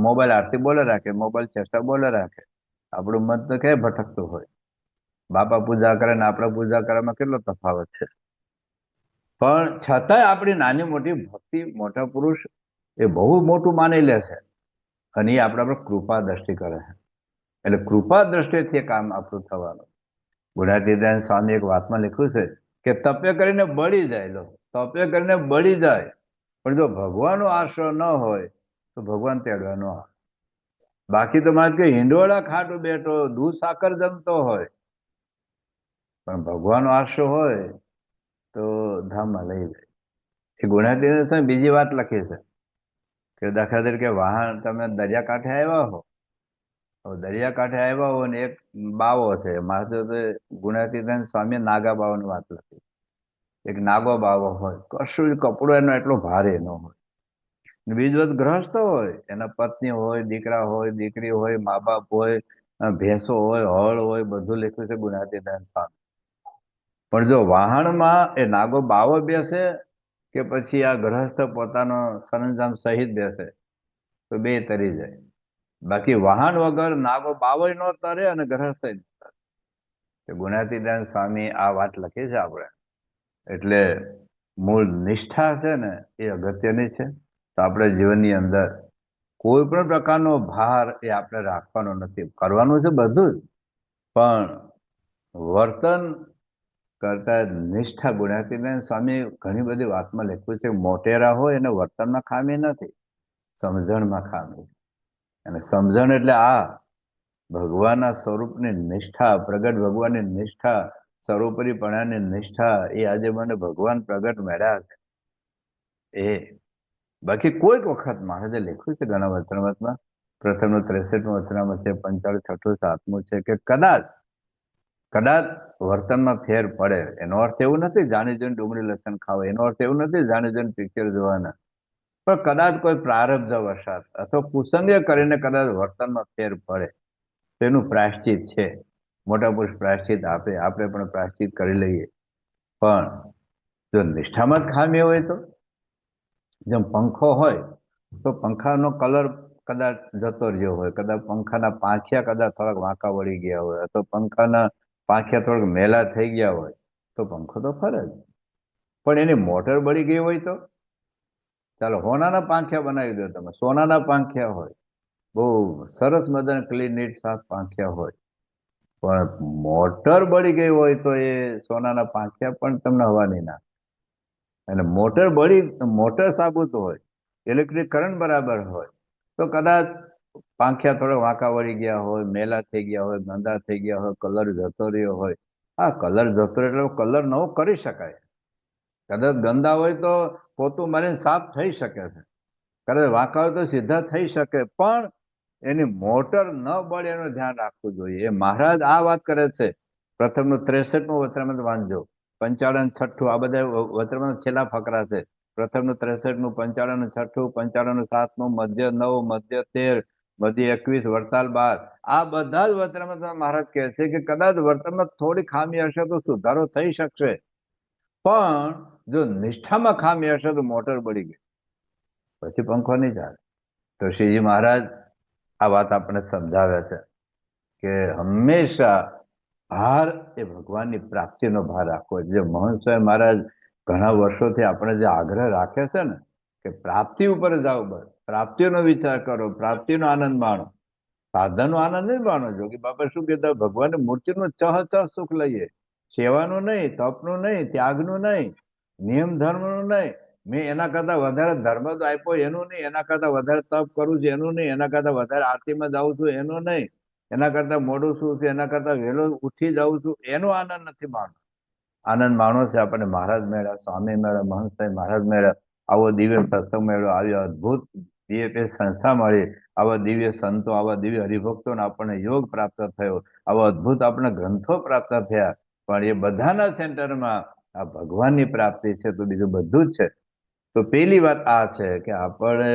મોબાઈલ આરતી બોલે રાખે, મોબાઈલ ચેષ્ટા બોલે રાખે. આપણું મન તો ક્યાંય ભટકતું હોય. બાપા પૂજા કરે ને આપણે પૂજા કરવામાં કેટલો તફાવત છે. પણ છતાંય આપણી નાની મોટી ભક્તિ મોટા પુરુષ એ બહુ મોટું માની લે છે અને એ આપણા પર કૃપા દ્રષ્ટિ કરે છે. એટલે કૃપા દ્રષ્ટિથી કામ આપણું થવાનું. ગુણાતીતાનંદ સ્વામી એક વાતમાં લખ્યું છે કે તપે કરીને બળી જાય, લો તપે કરીને બળી જાય, પણ જો ભગવાનનો આશરો ન હોય તો ભગવાન તેડવા ન આવે. બાકી તો મારે કે હિંડોળા ખાટું બેઠો, દૂધ સાકર જમતો હોય, પણ ભગવાનનો આશરો હોય તો ધામમાં લઈ જાય. એ ગુણાતીતાનંદ બીજી વાત લખી છે કે દાખલા તરીકે વાહન, તમે દરિયાકાંઠે આવ્યા હો, દરિયાકાંઠે આવ્યા હો ને એક બાવો છે, મારે તો ગુણાતીતાનંદ સ્વામી નાગા બાવાની વાત લખી. એક નાગો બાવો હોય, કશું કપડો એનો એટલો ભારે ન હોય, બીજો ગ્રહસ્થ હોય, એના પત્ની હોય, દીકરા હોય, દીકરી હોય, મા બાપ હોય, ભેંસો હોય, હળ હોય, બધું લખ્યું છે ગુણાતીતાનંદ સ્વામી. પણ જો વાહણમાં એ નાગો બાવો બેસે કે પછી આ ગ્રહસ્થ પોતાનો સરંજામ સહિત બેસે તો બે તરી જાય. બાકી વાહન વગર નાગો બાવય નો તરે અને ગ્રહસ્થ ગુણાતીતાન સ્વામી આ વાત લખી છે આપણે. એટલે મૂળ નિષ્ઠા છે ને એ અગત્યની છે. તો આપણે જીવનની અંદર કોઈ પણ પ્રકારનો ભાર એ આપણે રાખવાનો નથી. કરવાનું છે બધું જ, પણ વર્તન કરતા નિષ્ઠા. ગુણાતીતાન સ્વામી ઘણી બધી વાતમાં લખ્યું છે, મોટેરા હોય એને વર્તનમાં ખામી નથી, સમજણમાં ખામી. અને સમજણ એટલે આ ભગવાનના સ્વરૂપની નિષ્ઠા, પ્રગટ ભગવાનની નિષ્ઠા, સર્વોપરીપણાની નિષ્ઠા. એ આજે મને ભગવાન પ્રગટ મળ્યા છે એ. બાકી કોઈક વખત મહારાજે લખ્યું છે ઘણા વચનામૃતમાં, પ્રથમનું 63મું વચનામૃત છે, 45, 6, 7મું છે કે કદાચ વર્તનમાં ફેર પડે. એનો અર્થ એવું નથી જાણી જોઈને ડુંગળી લસણ ખાવ, એનો અર્થ એવું નથી જાણી જોઈને પિક્ચર જોવાના, પણ કદાચ કોઈ પ્રારબ્ધ વશાત અથવા કુસંગે કરીને કદાચ વર્તનમાં ફેર પડે તેનું પ્રાયશ્ચિત છે. મોટા પુરુષ પ્રાયશ્ચિત આપે, આપણે પણ પ્રાયશ્ચિત કરી લઈએ. પણ જો નિષ્ઠામાં જ ખામી હોય તો, જેમ પંખો હોય તો પંખાનો કલર કદાચ જતો રહ્યો હોય, કદાચ પંખાના પાંખિયા કદાચ થોડાક વાંકા વળી ગયા હોય, અથવા પંખાના પાંખિયા થોડાક મેલા થઈ ગયા હોય, તો પંખો તો ફરે જ. પણ એની મોટર બળી ગઈ હોય તો ચાલો હોનાના પાંખિયા બનાવી દો તમે, સોનાના પાંખિયા હોય, બહુ સરસ મજાના ક્લીન નીટ સાફ પાંખિયા હોય, પણ મોટર બળી ગઈ હોય તો એ સોનાના પાંખિયા પણ તમને હવા નહીં નાખે. અને મોટર સાબુત હોય, ઇલેક્ટ્રિક કરંટ બરાબર હોય, તો કદાચ પાંખિયા થોડા વાંકા વળી ગયા હોય, મેલા થઈ ગયા હોય, ગંદા થઈ ગયા હોય, કલર જતો રહ્યો હોય. હા, કલર જતો રહ્યો એટલે કલર નવો કરી શકાય. કદાચ ગંદા હોય તો પોતું મારીને સાફ થઈ શકે છે, કદાચ વાંકા હોય તો સીધા થઈ શકે, પણ એની મોટર ન બળે એનું ધ્યાન રાખવું જોઈએ. એ મહારાજ આ વાત કરે છે. પ્રથમનું 63મું વચનામૃત વાંચજો, 55, 56 આ બધા વચનામૃત છેલ્લા ફકરા છે. પ્રથમનું 63મું, 55, 56, 55, 7મું, મધ્ય 9, મધ્ય 13, મધ્ય 21, વડતાલ 12, આ બધા જ વચનામૃતમાં મહારાજ કહે છે કે કદાચ વર્તનમાં થોડી ખામી હશે તો સુધારો થઈ શકશે, પણ જો નિષ્ઠામાં ખામી હશે તો મોટર બળી ગઈ પછી પંખો નહીં ચાલે. તો શ્રીજી મહારાજ આ વાત આપણે સમજાવે છે કે હંમેશા ભાર એ ભગવાનની પ્રાપ્તિનો ભાર રાખવો. જે મહંત સ્વામી મહારાજ ઘણા વર્ષોથી આપણે જે આગ્રહ રાખે છે ને કે પ્રાપ્તિ ઉપર જાઓ, બસ પ્રાપ્તિનો વિચાર કરો, પ્રાપ્તિનો આનંદ માણો, સાધનનો આનંદ નહીં માણો. જોગી બાપા શું કહેતા, ભગવાનની મૂર્તિનું ચહ સુખ લઈએ, સેવાનું નહીં, તપનું નહીં, ત્યાગનું નહીં, નિયમ ધર્મનું નહીં. મેં એના કરતા વધારે ધર્મ તો આપ્યો એનું નહીં, એના કરતા વધારે તપ કરું છું એનું નહીં, એના કરતા વધારે આરતીમાં જાઉં છું એનું નહીં, એના કરતા મોડું શું છે, એના કરતા વહેલો ઉઠી જાઉં છું એનો આનંદ નથી માણો. આનંદ માણો છે આપણને મહારાજ મેળા, સ્વામી મેળા, મહંત સાહેબ મહારાજ મેળા, આવો દિવ્ય સત્સંગ મેળો, આવી અદભુત દિવ્ય સંસ્થા મળી, આવા દિવ્ય સંતો, આવા દિવ્ય હરિભક્તોને આપણને યોગ પ્રાપ્ત થયો, આવા અદભુત આપણને ગ્રંથો પ્રાપ્ત થયા. પણ એ બધાના સેન્ટરમાં આ ભગવાનની પ્રાપ્તિ છે, તો બીજું બધું જ છે. તો પેલી વાત આ છે કે આપણે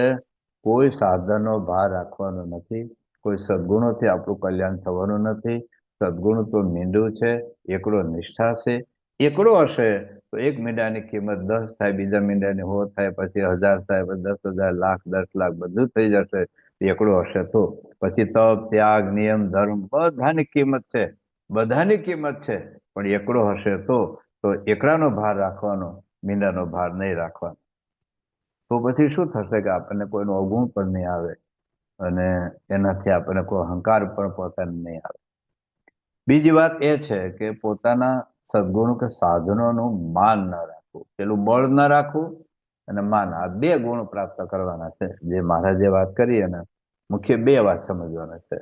કોઈ સાધનનો ભાર રાખવાનો નથી, કોઈ સદગુણોથી આપણું કલ્યાણ થવાનું નથી. સદગુણ તો મીંડું છે, એકડો નિષ્ઠા છે. એકડો હશે તો એક મીંડાની કિંમત 10 થાય, બીજા મીંડાની 100 થાય, પછી 1000 થાય, પછી 10,000, લાખ, 10 લાખ બધું થઈ જશે. એકડો હશે તો પછી તપ, ત્યાગ, નિયમ, ધર્મ બધાની કિંમત છે, બધાની કિંમત છે. પણ એકડો હશે તો એકડાનો ભાર રાખવાનો, મીંડાનો ભાર નહીં રાખવાનો. તો પછી શું થશે કે આપણને કોઈનો અવગુણ પણ નહીં આવે અને એનાથી આપણને કોઈ અહંકાર પણ પોતાને નહીં આવે. બીજી વાત એ છે કે પોતાના સદગુણો કે સાધનોનું માન ન રાખવું, પેલું બળ ન રાખવું અને માન, આ 2 ગુણ પ્રાપ્ત કરવાના છે. જે મહારાજે વાત કરી અને મુખ્ય 2 વાત સમજવાના છે.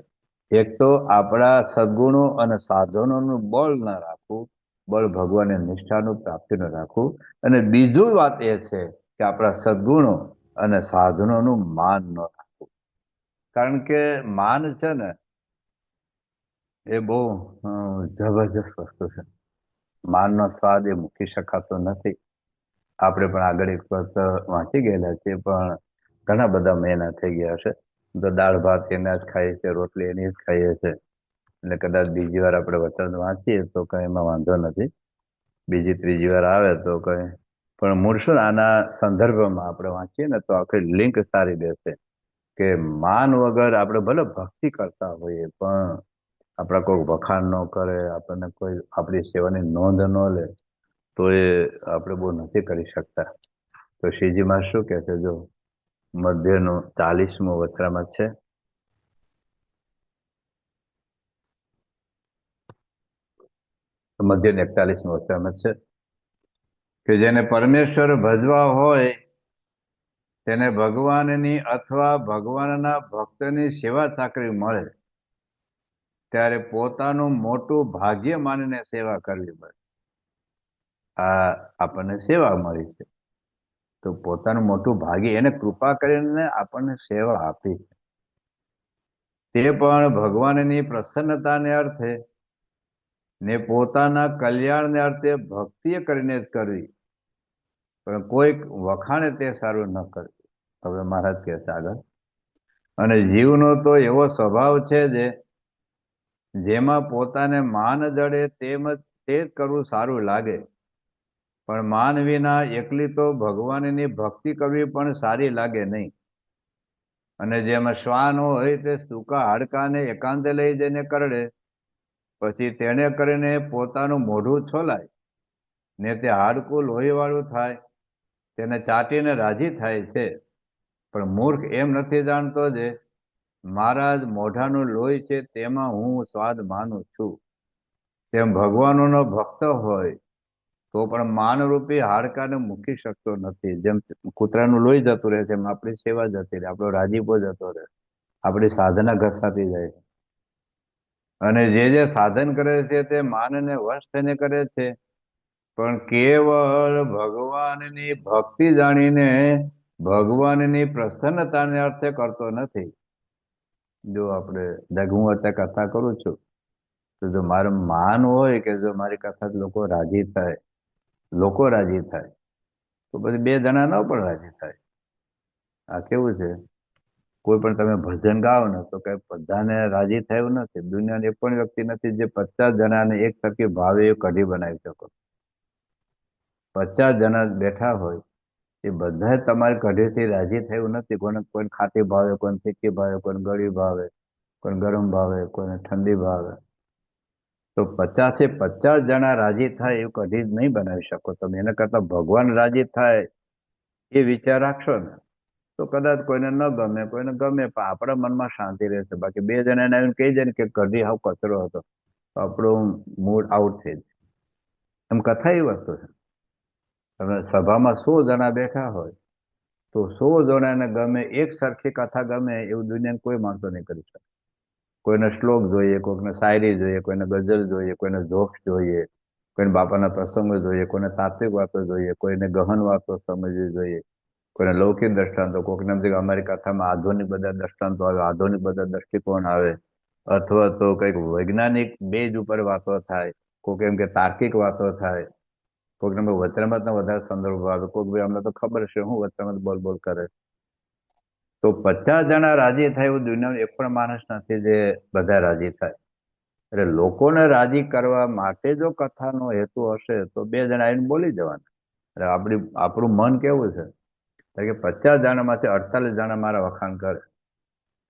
એક તો આપણા સદગુણો અને સાધનોનું બળ ન રાખવું, બળ ભગવાનની નિષ્ઠાનું પ્રાપ્તિનું રાખવું. અને બીજું વાત એ છે કે આપણા સદગુણો અને સાધનોનું માન ન રાખવું. કારણ કે માન છે ને એ બહુ જબરજસ્ત વસ્તુ છે. માનનો સ્વાદ એ મૂકી શકાતો નથી. આપણે પણ આગળ એક વખત વાંચી ગયેલા છીએ, પણ ઘણા બધા મહિના થઈ ગયા હશે. તો દાળ ભાત એના જ ખાઈએ છીએ, રોટલી એની જ ખાઈએ છીએ. એટલે કદાચ બીજી વાર આપણે વચન વાંચીએ તો કઈ એમાં વાંધો નથી, બીજી ત્રીજી વાર આવે તો કઈ. પણ મૂળ શું આના સંદર્ભમાં આપણે વાંચીએ ને તો આખી લિંક સારી બેસે કે માન વગર આપણે ભલે ભક્તિ કરતા હોઈએ પણ આપણા કોઈ વખાણ ન કરે, આપણને કોઈ આપણી સેવાની નોંધ ન લે, તો એ આપણે બહુ નથી કરી શકતા. તો શ્રીજીમાં શું કહે છે, જો મધ્યનું 40મું વચરામૃત છે. મધ્યનું 41મું વચરામૃત છે કે જેને પરમેશ્વર ભજવા હોય તેને ભગવાનની અથવા ભગવાનના ભક્તની સેવા ચાકરી મળે ત્યારે પોતાનું મોટું ભાગ્ય માનીને સેવા કરવી પડે. આ આપણને સેવા મળી છે તો પોતાનું મોટું ભાગ્ય, એને કૃપા કરીને આપણને સેવા આપી છે, તે પણ ભગવાનની પ્રસન્નતાને અર્થે ને પોતાના કલ્યાણને અર્થે ભક્તિ કરીને જ કરવી, પણ કોઈક વખાણે તે સારું ન કરવું. હવે મહારાજ કહે છે આગળ, અને જીવનો તો એવો સ્વભાવ છે જેમાં પોતાને માન જડે તેમ તે જ કરવું સારું લાગે, પણ માન વિના એકલી તો ભગવાનની ભક્તિ કરવી પણ સારી લાગે નહીં. અને જેમાં શ્વાન હોય તે સૂકા હાડકાને એકાંતે લઈ જઈને કરડે, પછી તેને કરીને પોતાનું મોઢું છોલાય ને તે હાડકું લોહીવાળું થાય, તેને ચાટીને રાજી થાય છે. પણ મૂર્ખ એમ નથી જાણતો જે મારા જ મોઢાનું લોહી છે તેમાં હું સ્વાદ માનું છું. તેમ ભગવાનનો ભક્ત હોય તો પણ માનરૂપી હાડકાને મૂકી શકતો નથી. જેમ કૂતરાનું લોહી જતું રહે છે એમ આપણી સેવા જતી રહે, આપણો રાજીપો જતો રહે, આપણી સાધના ઘસાતી જાય. અને જે સાધન કરે છે તે માનને વશ થઈને કરે છે, પણ કેવળ ભગવાનની ભક્તિ જાણીને ભગવાનની પ્રસન્નતાને અર્થે કરતો નથી. જો આપણે હું અત્યારે કથા કરું છું તો જો મારું માન હોય કે જો મારી કથા લોકો રાજી થાય, તો પછી બે જણા ન પણ રાજી થાય. આ કેવું છે, કોઈ પણ તમે ભજન ગાઓ ને તો કઈ બધાને રાજી થયું નથી. દુનિયાની એક પણ વ્યક્તિ નથી જે 50 જણાને એક સરખી ભાવે એ કઢી બનાવી શકો. 50 જણા બેઠા હોય એ બધા તમારી કઢીથી રાજી થયું નથી. કોઈ ખાટી ભાવે, કોઈને ફીકી ભાવે, કોઈને ગળી ભાવે, કોઈને ગરમ ભાવે, કોઈને ઠંડી ભાવે. તો 50 જણા રાજી થાય એવું કઢી જ નહીં બનાવી શકો તમે. એના કરતા ભગવાન રાજી થાય એ વિચાર રાખશો ને તો કદાચ કોઈને ન ગમે, કોઈને ગમે, પણ આપણા મનમાં શાંતિ રહેશે. બાકી બે જણા એને આવીને કહી દે ને કે કઢી હાવ કચરો હતો, તો આપણું મૂડ આઉટ થઈ જાય. એમ કથા એ વસ્તુ છે. તમે સભામાં 100 જણા બેઠા હોય તો 100 જણાને ગમે, એક સરખી કથા ગમે એવું દુનિયાને કોઈ માણસો નહીં કરી શકે. કોઈને શ્લોક જોઈએ, કોઈને શાયરી જોઈએ, કોઈને ગઝલ જોઈએ, કોઈને જોક્સ જોઈએ, કોઈને બાપાના પ્રસંગો જોઈએ, કોઈને તાત્વિક વાતો જોઈએ, કોઈને ગહન વાતો સમજવી જોઈએ, કોઈને લૌકિક દ્રષ્ટાંતો, કોઈને એમ અમારી કથામાં આધુનિક બધા દ્રષ્ટાંતો આવે, આધુનિક બધા દ્રષ્ટિકોણ આવે, અથવા તો કંઈક વૈજ્ઞાનિક બેઝ ઉપર વાતો થાય, કોઈક એમ કે તાર્કિક વાતો થાય, કોઈકને વચરામૃતના વધારે સંદર્ભ આવે, કોઈક ભાઈ અમને તો ખબર છે હું વચરામૃત બોલ કરે. તો 50 જણા રાજી થાય એવું દુનિયામાં એક પણ માણસ નથી જે બધા રાજી થાય. એટલે લોકોને રાજી કરવા માટે જો કથાનો હેતુ હશે તો 2 જણા આવીને બોલી જવાના. એટલે આપણું મન કેવું છે કે 50 જણામાંથી 48 જણા મારા વખાણ કરે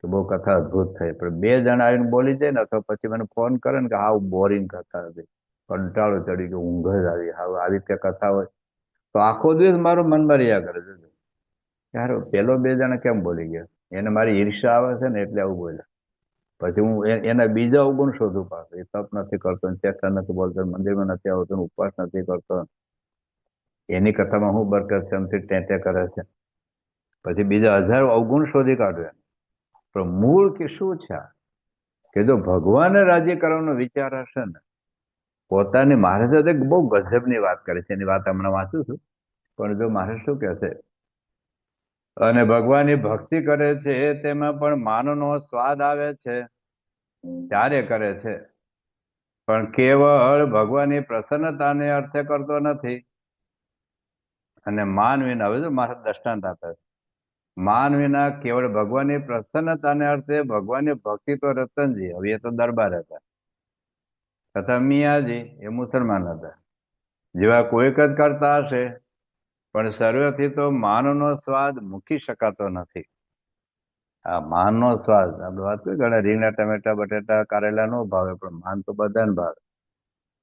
કે બહુ કથા અદભુત થઈ, પણ 2 જણા આવીને બોલી જાય ને અથવા પછી મને ફોન કરે ને કે હાવ બોરિંગ કથા હતી, કંટાળો ચડી ગયો, ઊંઘ જ આવી, હાવ આવી રીતે કથા હોય તો આખો દિવસ મારું મનમાં રહ્યા કરે છે યાર પેલો 2 જણા કેમ બોલી ગયા, એને મારી ઈર્ષા આવે છે ને એટલે આવું બોલ્યા. પછી હું એના બીજા અવગુણ શોધું પાછું. એ તપ નથી કરતો, ચેષ્ટા નથી બોલતો, મંદિરમાં નથી આવતો, ઉપવાસ નથી કરતો, એની કથામાં હું બરકત છે એમથી ટેટે કરે છે. પછી બીજા 1000 અવગુણ શોધી કાઢ્યા. પણ મૂળ કે શું છે કે જો ભગવાનને રાજી કરવાનો વિચાર હશે ને, પોતાની મહારાજ સાથે બહુ ગજબની વાત કરે છે, એની વાત હમણાં વાંચું છું. પણ જો મહારાજ શું કહે છે, અને ભગવાનની ભક્તિ કરે છે તેમાં પણ માનનો સ્વાદ આવે છે ત્યારે કરે છે, પણ કેવળ ભગવાનની પ્રસન્નતાને અર્થે કરતો નથી. અને માન વિના, હવે જો મહારાજ દ્રષ્ટાંત આપે, માન વિના કેવળ ભગવાનની પ્રસન્નતાને અર્થે ભગવાનની ભક્તિ તો રતનજી, હવે એ તો દરબાર હતા, તથા મિયાજી એ મુસલમાન હતા, જેવા કોઈક જ કરતા હશે, પણ સર્વથી તો માનનો સ્વાદ મૂકી શકાતો નથી. આ માનનો સ્વાદ આપણે વાત કરી ઘણા રીંગણા ટમેટા બટેટા કારેલા નો ભાવે પણ માન તો બધાને ભાવે.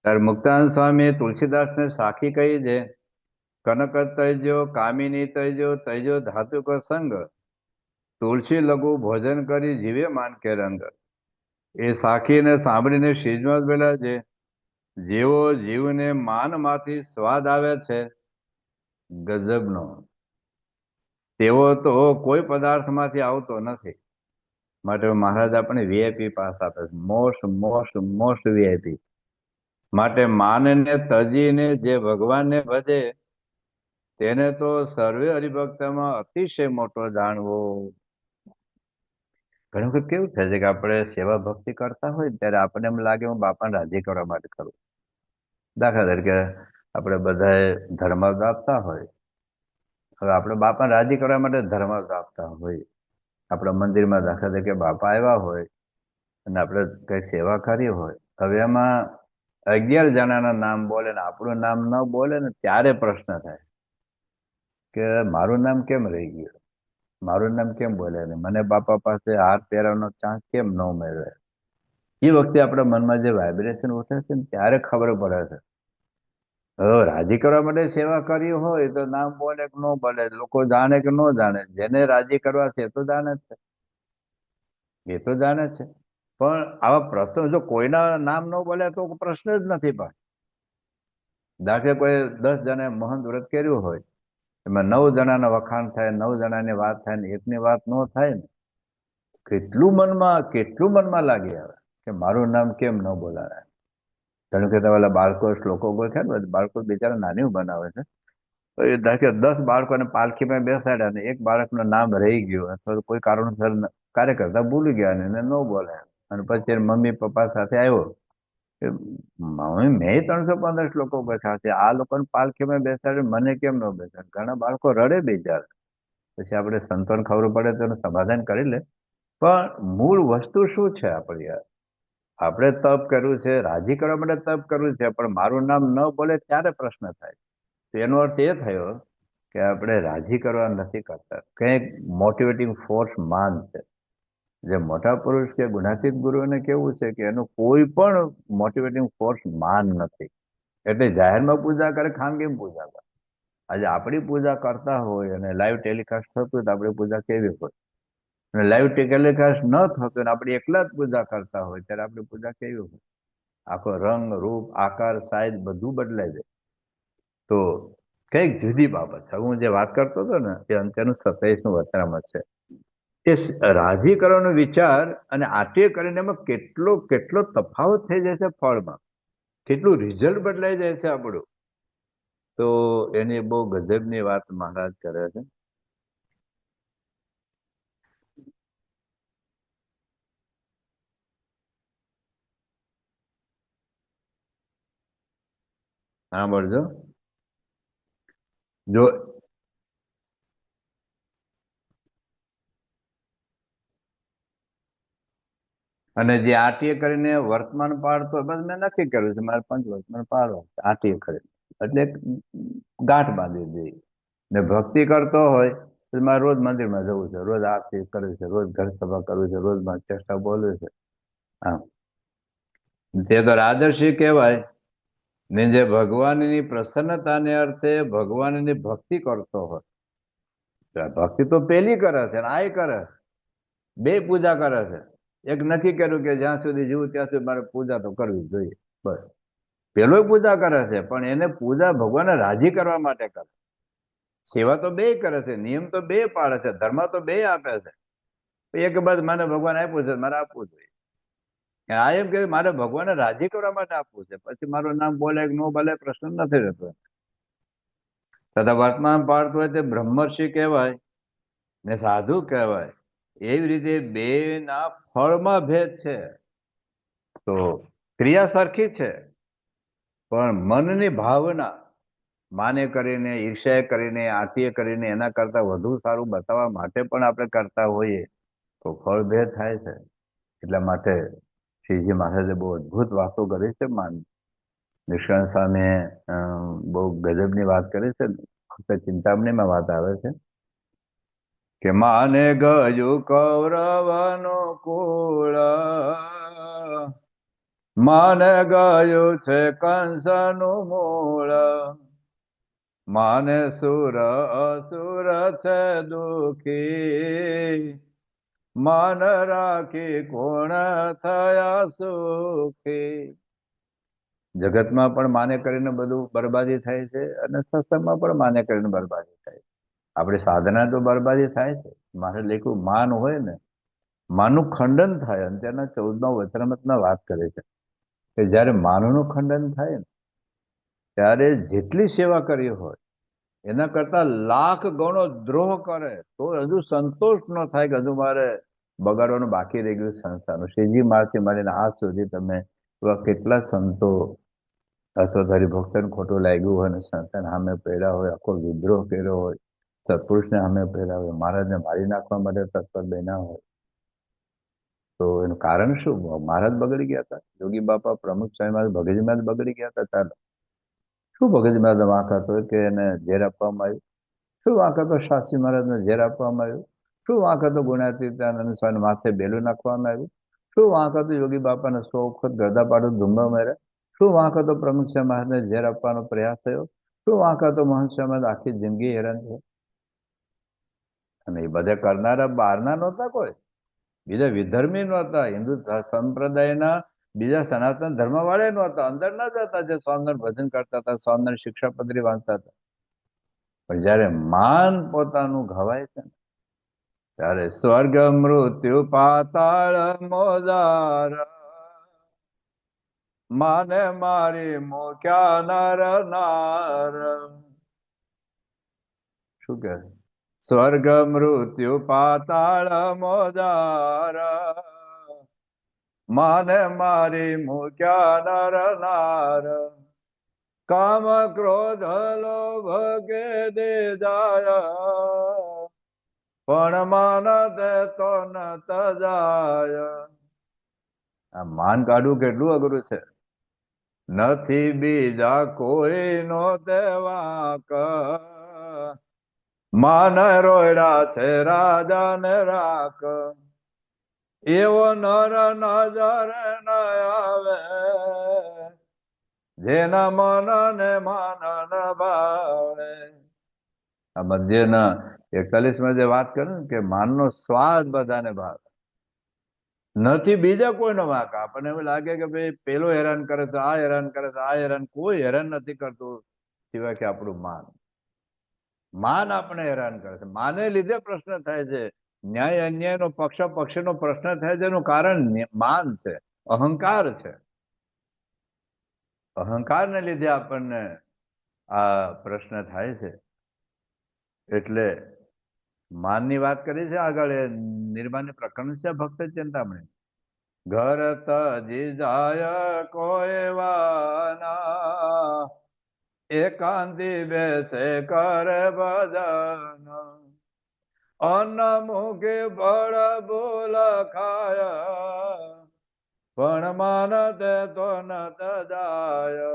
ત્યારે મુક્તાનંદ સ્વામી તુલસીદાસને સાખી કહી છે, કનક તૈજો કામિની તૈજો તૈજો ધાતુક સંગ, તુલસી લઘુ ભોજન કરી જીવે માન કે રંગ. એ સાખીને સાંભળીને શીજમાં જ બોલ્યા છે, જેવો જીવને માનમાંથી સ્વાદ આવે છે ગજબનો, તેવો તો કોઈ પદાર્થમાંથી આવતો નથી. માટે મહારાજ આપણે વીઆઈપી પાસ આપે છે, મોસ્ટ મોસ્ટ મોસ્ટ વીઆઈપી. માટે માનને તજીને જે ભગવાનને ભજે તેને તો સર્વે હરિભક્તમાં અતિશય મોટો જાણવો. ઘણી વખત કેવું થાય છે કે આપણે સેવા ભક્તિ કરતા હોય ત્યારે આપણને એમ લાગે હું બાપાને રાજી કરવા માટે કરું. દાખલા તરીકે આપણે બધાએ ધર્માર્થ આપતા હોય, હવે આપણે બાપાને રાજી કરવા માટે ધર્માર્થ આપતા હોય. આપણા મંદિરમાં દાખલા તરીકે બાપા આવ્યા હોય અને આપણે કઈ સેવા કરી હોય, હવે એમાં 11 જણાના નામ બોલે ને આપણું નામ ન બોલે ને ત્યારે પ્રશ્ન થાય કે મારું નામ કેમ રહી ગયું, મારું નામ કેમ બોલે ને મને બાપા પાસે હાર પહેરવાનો ચાન્સ કેમ ન મળે. એ વખતે આપણા મનમાં જે વાઇબ્રેશન ઉઠે છે ને ત્યારે ખબર પડે છે. હવે રાજી કરવા માટે સેવા કરી હોય તો નામ બોલે કે ન બોલે, લોકો જાણે કે ન જાણે, જેને રાજી કરવા છે એ તો જાણે જ છે, એ તો જાણે જ છે. પણ આવા પ્રશ્નો જો કોઈના નામ ન બોલે તો પ્રશ્ન જ નથી. પણ દાખલે કોઈ 10 જણાએ મહંત વ્રત કર્યું હોય, એમાં 9 જણાના વખાણ થાય, 9 જણાની વાત થાય ને એકની વાત ન થાય ને કેટલું મનમાં લાગી આવે કે મારું નામ કેમ ન બોલાવે. ઘણી વખત ઓલા બાળકો શ્લોકો ગોખ્યા ને, બાળકો બિચારા નાની બનાવે છે, તો એ દાખલે 10 બાળકોને પાલખીમાં બેસાડ્યા ને એક બાળકનું નામ રહી ગયું અથવા તો કોઈ કારણસર કાર્ય કરતા ભૂલી ગયા ને એને ન બોલે, અને પછી એના મમ્મી પપ્પા સાથે આવ્યો કે મમ્મી મેં 315 શ્લોકો ગોખ્યા છે, આ લોકોને પાલખીમાં બેસાડે મને કેમ ન બેસાડે. ઘણા બાળકો રડે બિચારા. પછી આપણે સંતોને ખબર પડે તો એનું સમાધાન કરી લે. પણ મૂળ વસ્તુ શું છે આપણી? આપણે તપ કર્યું છે, રાજી કરવા માટે તપ કરવું છે, પણ મારું નામ ન બોલે ત્યારે પ્રશ્ન થાય. તેનો અર્થ એ થયો કે આપણે રાજી કરવા નથી કરતા, કંઈક મોટિવેટિંગ ફોર્સ માન છે. જે મોટા પુરુષ કે ગુણાતીત ગુરુને કેવું છે કે એનું કોઈ પણ મોટિવેટિંગ ફોર્સ માન નથી, એટલે જાહેરમાં પૂજા કરે, ખાનગીમાં પૂજા કરે. આજે આપણી પૂજા કરતા હોય અને લાઈવ ટેલિકાસ્ટ થતું હોય તો આપણી પૂજા કેવી હોય, અને લાઈવ ટેલિકાસ્ટ ન થતું અને આપણે એકલા જ પૂજા કરતા હોય ત્યારે આપણી પૂજા કેવી હોય. આખો રંગ રૂપ આકાર સાઈઝ બધું બદલાઈ જાય. તો કઈક જુદી બાબત છે. હું જે વાત કરતો હતો ને એ અંત્યનું 27મું વચનામૃત છે. એ રાજી કરવાનો વિચાર અને આટીએ કરીને એમાં કેટલો કેટલો તફાવત થઈ જાય છે ફળમાં, કેટલું રિઝલ્ટ બદલાઈ જાય છે આપણું. તો એની બહુ ગજબની વાત મહારાજ કરે છે. સાંભળજો. જો અને જે આટીએ કરીને વર્તમાન પાડતો, બસ મેં નક્કી કર્યું છે મારે પંચ વર્તમાન પાડવા આટીએ કરીને, એટલે ગાંઠ બાંધી દે. ને ભક્તિ કરતો હોય તો મારે રોજ મંદિરમાં જવું છે, રોજ આરતી કરવી છે, રોજ ઘર સભા કરવી છે, રોજ મારે ચેષ્ટા બોલવી છે. હા, તે તો રાજર્ષિ કહેવાય ને જે ભગવાનની પ્રસન્નતાને અર્થે ભગવાનની ભક્તિ કરતો હોય. ભક્તિ તો પેલી કરે છે ને આ કરે, બે પૂજા કરે છે. એક નક્કી કર્યું કે જ્યાં સુધી જીવું ત્યાં સુધી મારે પૂજા તો કરવી જ જોઈએ, બસ. પેલો પૂજા કરે છે પણ એને પૂજા ભગવાનને રાજી કરવા માટે કરે. સેવા તો બે કરે છે, નિયમ તો બે પાડે છે, ધર્મ તો બે આપે છે. એક બાદ મને ભગવાન આપ્યું છે મારે આપવું જોઈએ. આ એમ કે મારે ભગવાનને રાજી કરવા માટે આપવું છે, પછી મારું નામ બોલે કે ન બોલે પ્રશ્ન નથી રહેતો. તથા વર્તમાન પાડતું હોય તે બ્રહ્મર્ષિ કહેવાય ને સાધુ કહેવાય. એવી રીતે બે ના ફળમાં ભેદ છે. તો ક્રિયા સરખી છે પણ મનની ભાવના માને કરીને ઈર્ષ્યા કરીને આટીએ કરીને એના કરતા વધુ સારું બતાવવા માટે પણ આપણે કરતા હોઈએ તો ફળ ભેદ થાય છે. એટલા માટે શ્રીજી મહારાજે બહુ અદભુત વાતો કરી છે. નિષ્કાંત સ્વામીએ અ, બહુ ગજબની વાત કરી છે. ફક્ત ચિંતામણીમાં વાત આવે છે કે માને ગયું કૌરવનું કુળ, માને ગયું છે કંસનું મૂળ, માને સુર અસુર છે દુખી, માન રાખી કોણ થયા સુખી. જગતમાં પણ માને કરીને બધું બરબાદી થાય છે અને સત્સંગમાં પણ માને કરીને બરબાદી થાય છે. આપણી સાધના તો બરબાદી થાય છે. મારે લેખું માન હોય ને, માનનું ખંડન થાય. અને તેના 14મા વચનામૃતમાં વાત કરે છે કે જયારે માનનું ખંડન થાય ને ત્યારે જેટલી સેવા કરી હોય એના કરતા લાખ ગણો દ્રોહ કરે તો હજુ સંતોષ ન થાય કે હજુ મારે બગાડવાનું બાકી રહી ગયું સંસ્થાનું. શ્રીજી મહારાજથી મળીને આજ સુધી તમે એવા કેટલા સંતો અથવા હરિભક્તને ખોટું લાગ્યું હોય અને સંતાન સામે પડ્યા હોય, આખો વિદ્રોહ કર્યો હોય, સત્પુરુષને સામે પડ્યા હોય, મહારાજને મારી નાખવા માટે તત્પર બન્યા હોય, તો એનું કારણ શું? મહારાજ બગડી ગયા હતા? યોગી બાપા, પ્રમુખ સ્વામી મહારાજ, ભગતજી મહારાજ બગડી ગયા હતા? ચાલો, શું ભગતજી મહારાજ વાંક હતો કે એને ઝેર આપવામાં આવ્યું? શું વાંક હતો શાસ્ત્રી મહારાજને ઝેર આપવામાં આવ્યું? શું વાંક હતો ગુણાતીતાનંદ સ્વામી માથે બેલું નાખવામાં આવ્યું? શું વાંક હતો યોગી બાપાને 100 વખત ગરદા પાડો ધુમ્બા માર્યા? શું વાંક હતો પ્રમુખ સ્વામી મહારાજને ઝેર આપવાનો પ્રયાસ થયો? શું વાંક હતો મહંત સ્વામી મહારાજ આખી જિંદગી હેરાન થયો? અને એ બધા કરનારા બહારના નહોતા, કોઈ બીજા વિધર્મી નહોતા, હિન્દુ સંપ્રદાયના બીજા સનાતન ધર્મ વાળા નહોતા, અંદર ના જતા, જે સ્વામિનારાયણ ભજન કરતા હતા, સ્વામિનારાયણ શિક્ષાપત્રી વાંચતા હતા. પણ જયારે માન પોતાનું ઘવાય છે ને ત્યારે સ્વર્ગ મૃત્યુ પાતાળ મોજાર, માને મારી મૂક્યા નર નાર. શું કે? સ્વર્ગ મૃત્યુ પાતાળ મોજાર, માને મારી મૂક્યા નર નાર. કામ ક્રોધ લોભ કે દે જાય, પણ માન દે તો ન તજાય. આ માન કાઢવું કેટલું અઘરું છે. નથી બીજા કોઈ નો દેવાક, માન રોયડા છે રાજા ને રાખ. એવો નર નજર ન આવે, જેના મન ને માન ન ભાવે. આ મધ્યના 41માં જે વાત કરે ને કે માનનો સ્વાદ બધાને ભાવે, નથી બીજા કોઈનો વાંક. આપણને એવું લાગે કે ભાઈ પેલો હેરાન કરે છે, આ હેરાન કરે છે, આ હેરાન, કોઈ હેરાન નથી કરતું સિવાય કે આપણું માન. માન આપણે હેરાન કરે છે. માને લીધે પ્રશ્ન થાય છે. ન્યાય અન્યાયનો પક્ષનો પ્રશ્ન થાય છે, એનું કારણ માન છે, અહંકાર છે. અહંકારને લીધે આપણને આ પ્રશ્ન થાય છે. એટલે માનની વાત કરી છે આગળ, નિર્માણની પ્રકરણ છે ભક્ત ચિંતામણી. ઘર તજી જાય કોઈ વાના, એકાંતી બેસે કરે ભજન. અન્ન મુખે બળ બોલ ખાય, પણ માન દે તો ન તજાય.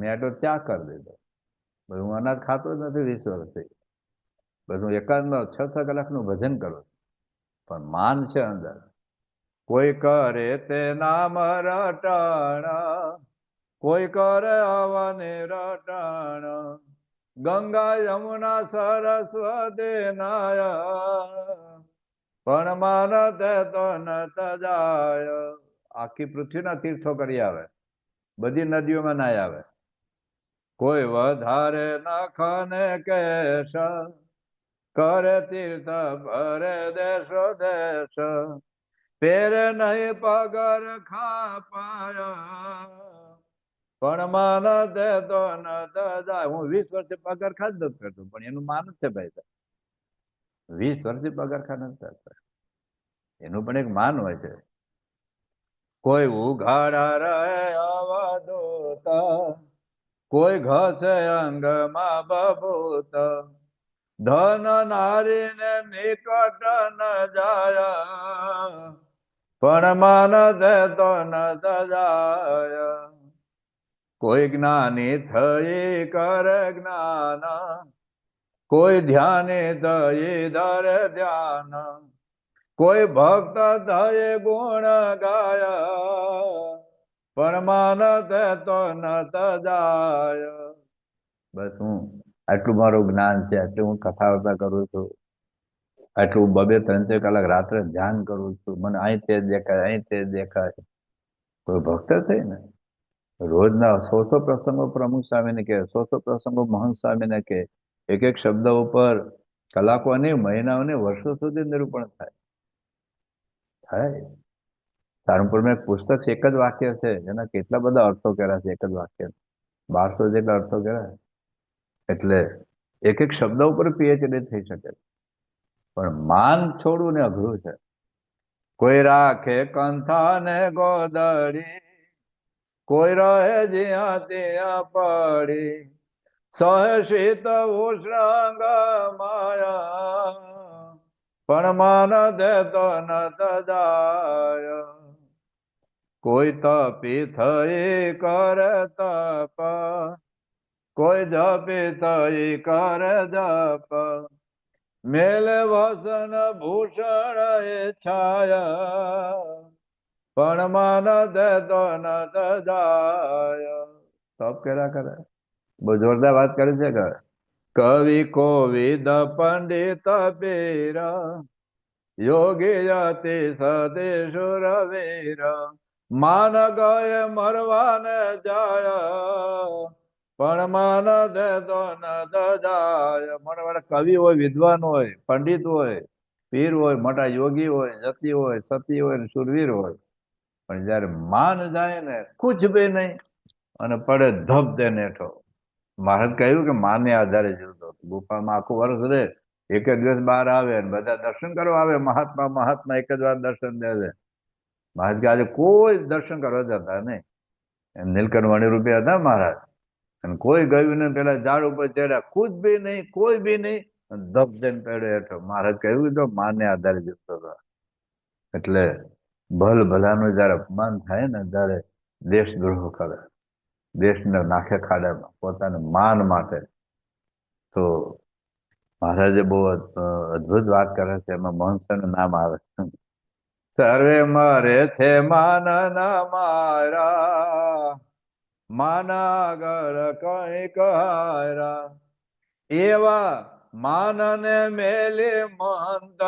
મેં તો ત્યાગ કરી દીધો, હું અનાજ ખાતો જ નથી 20 વર્ષથી, બધું એકાંતમાં 6-6 કલાકનું ભજન કરું, પણ માન છે અંદર. કોઈ કરે તે નામ રટણ, કોઈ કરે અવને રટણ. ગંગા યમુના સરસ્વતી નાય, પણ માન દે તો ન તજાય. આખી પૃથ્વીના તીર્થો કરી આવે, બધી નદીઓમાં નાય આવે. કોઈ વધારે નખ ને કેશ, કરે તીર્થ ભરે દેશો દેશ. પેરે નહીં પગર ખાપાયા, પણ માન દે તો ન તજાય. હું 20 વર્ષથી પગરખા જ નથી કરતો, પણ એનું માન જ છે ભાઈ. 20 વર્ષથી પગરખા નથી કરતા, એનું પણ એક માન હોય છે. કોઈ ઉઘાડા રહે અવધૂત, કોઈ ઘસે અંગમાં બભૂત. ધન નારીને નિકટ ન જાય, પણ માન દે તો ન તજાય. કોઈ જ્ઞાની થઈ કરે જ્ઞાન, કોઈ ધ્યાને દયે ધરે ધ્યાન, કોઈ ભક્ત દયે ગુણ ગાયા, પણ માન તે તો ન જાય. બસ હું આટલું મારું જ્ઞાન છે, આટલું હું કથા વાર્તા કરું છું, આટલું 2-3 કલાક રાત્રે ધ્યાન કરું છું, મને અહીં તે દેખાય, અહીં તે દેખાય. કોઈ ભક્ત થઈ ને રોજના 100 પ્રસંગો પ્રમુખ સ્વામીને કે, 100 પ્રસંગો મહંત સ્વામીને કે, એક એક શબ્દ ઉપર કલાકોની, મહિનાઓની, વર્ષો સુધી નિરૂપણ થાય. સારંગપુરમાં એક પુસ્તક છે, એક જ વાક્ય છે, એના કેટલા બધા અર્થો કર્યા છે. એક જ વાક્ય 1200 જેટલા અર્થો કર્યા. એટલે એક એક શબ્દ ઉપર પીએચડી થઈ શકે. પણ માન છોડવું ને અઘરું છે. કોઈ રાખે કંથા ને ગોદડી, કોઈ રહે જ્યાં ત્યાં પડી, સહે શીત ઉષ્ણ માયા, પણ માન દેતો ન જાય. કોઈ તપી થઈ કરે તપ, કોઈ જપી થઈ કરે જપ, મેલે વસન ભૂષણ એ છાયા, પણ માન દેતો ન જાય. તપ કર્યા કરે. બહુ જોરદાર વાત કરી છે કે કવિ કોવિદ પંડિત પીરા, યોગી યતિ સતી શુરવીર, માન ગયે મરવાને જાય, પણ માન દેતો ન જાય. મોટા કવિ હોય, વિદ્વાન હોય, પંડિત હોય, પીર હોય, મોટા યોગી હોય, જતી હોય, સતી હોય, શુરવીર હોય, પણ જયારે માન જાય ને કુછ બી નહીં અને પડે ધબ દે નેઠો. મહારાજ કહ્યું કે માને આધારે જીવતો. ગુફામાં આખું વર્ષ રહે, એક જ દિવસ બહાર આવે ને બધા દર્શન કરવા આવે. મહાત્મા મહાત્મા એક જ વાર દર્શન દે છે. મહારાજ કે આજે કોઈ દર્શન કરવા જતા નહીં. નીલકંઠ મણિરૂપી હતા મહારાજ, અને કોઈ ગયું ને પેલા ઝાડ ઉપર ચડ્યા, કુછ બી નહીં, કોઈ બી નહીં, ધબ દઈને પેડે હેઠો. મહારાજ કહ્યું તો માને આધારે જીવતો હતો. એટલે ભલ ભલાનું જયારે અપમાન થાય ને ત્યારે દેશદ્રોહ કરે, દેશને નાખે ખાડામાં પોતાના માન માટે. તો મહારાજે બહુ અદભુત વાત કરે છે, એમાં મહંસનું નામ આવે. સર્વે મરે છે માન ના મારા, માન આગળ કઈ કહારા, એવા માનને મેલી મહંત,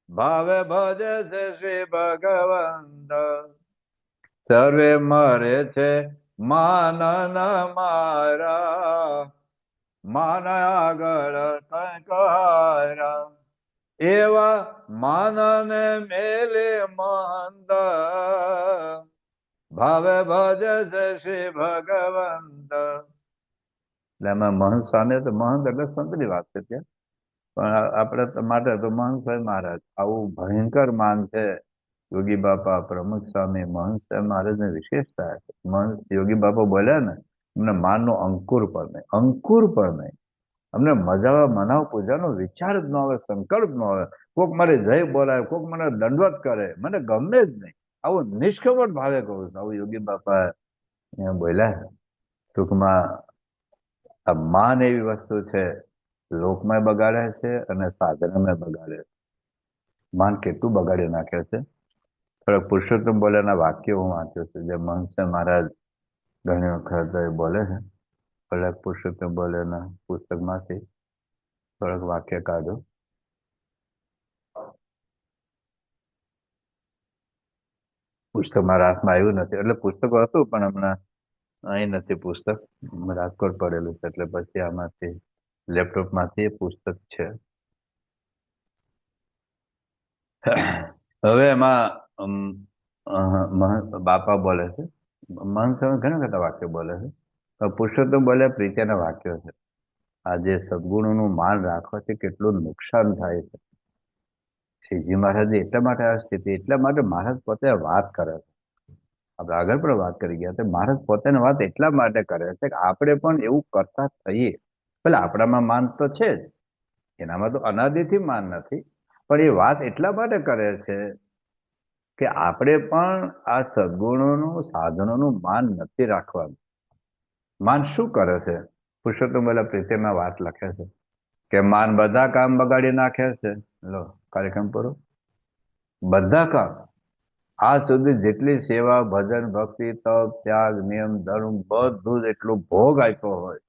ભાવે ભજે છે શ્રી ભગવંત. સર્વે મરે છે માન ના મારા, માન આગળ કઈ કહારા, એવા માનને મેલે મહંત, ભાવે ભજે છે શ્રી ભગવંત. એટલે એમાં મહંત સ્વામી તો મહંત એટલે સંતની વાત છે ત્યાં, પણ આપણે માટે તો મહંત સ્વામી મહારાજ આવું ભયંકર માન છે. યોગી બાપા, પ્રમુખ સ્વામી, મહંત સ્વામી મહારાજની વિશેષતા છે. મહંત યોગી બાપા બોલ્યા ને, એમને માનનો અંકુર પણ નહીં, અંકુર પણ નહીં. અમને મજા મનાવ પૂજાનો વિચાર જ ન આવે, સંકલ્પ ન આવે. કોક મારે જય બોલાય, કોક મને દંડવત કરે, મને ગમે જ નહીં. આવું નિષ્કપટ ભાવે કહું છું. આવું યોગી બાપા બોલ્યા. ટૂંકમાં આ માન એવી વસ્તુ છે, લોકમાં બગાડે છે અને સાધનમાં બગાડે છે. માન કેટલું બગાડી નાખે છે. થોડાક પુરુષોત્તમ બોલ્યાના વાક્યો હું વાંચ્યો છું, જે મહંત મહારાજ ઘણી વખત બોલે છે. થોડાક પુરુષોત્તમ બોલ્યાના પુસ્તકમાંથી થોડાક વાક્ય કાઢો. પુસ્તક મારા હાથમાં આવ્યું નથી, એટલે પુસ્તક હતું પણ હમણાં અહીં નથી પુસ્તક, રાજકોટ પડેલું છે. એટલે પછી આમાંથી લેપટોપમાંથી એ પુસ્તક છે. હવે એમાં બાપા બોલે છે, મહંત સ્વામી ઘણા બધા વાક્યો બોલે છે. પુરુષોત્તમ બોલ્યા પ્રીતિના વાક્યો છે. આ જે સદગુણોનું માન રાખવાથી કેટલું નુકસાન થાય છે. શ્રીજી મહારાજ એટલા માટે આ સ્થિતિ, એટલા માટે મહારાજ પોતે વાત કરે છે. આપણે આગળ પણ વાત કરી ગયા, મહારાજ પોતાની વાત એટલા માટે કરે છે કે આપણે પણ એવું કરતા થઈએ. પેલા આપણામાં માન તો છે જ, એનામાં તો અનાદિથી માન નથી, પણ એ વાત એટલા માટે કરે છે કે આપણે પણ આ સદગુણોનું, સાધનોનું માન નથી રાખવાનું. માન શું કરે છે? પુરુષોત્તમ બોલા પ્રીતિમાં વાત લખે છે કે માન બધા કામ બગાડી નાખે છે. લો, કાર્યક્રમ પૂરો. બધા કામ આજ સુધી જેટલી સેવા, ભજન, ભક્તિ, તપ, ત્યાગ, નિયમ, ધર્મ બધું જ એટલું ભોગ આપ્યો હોય,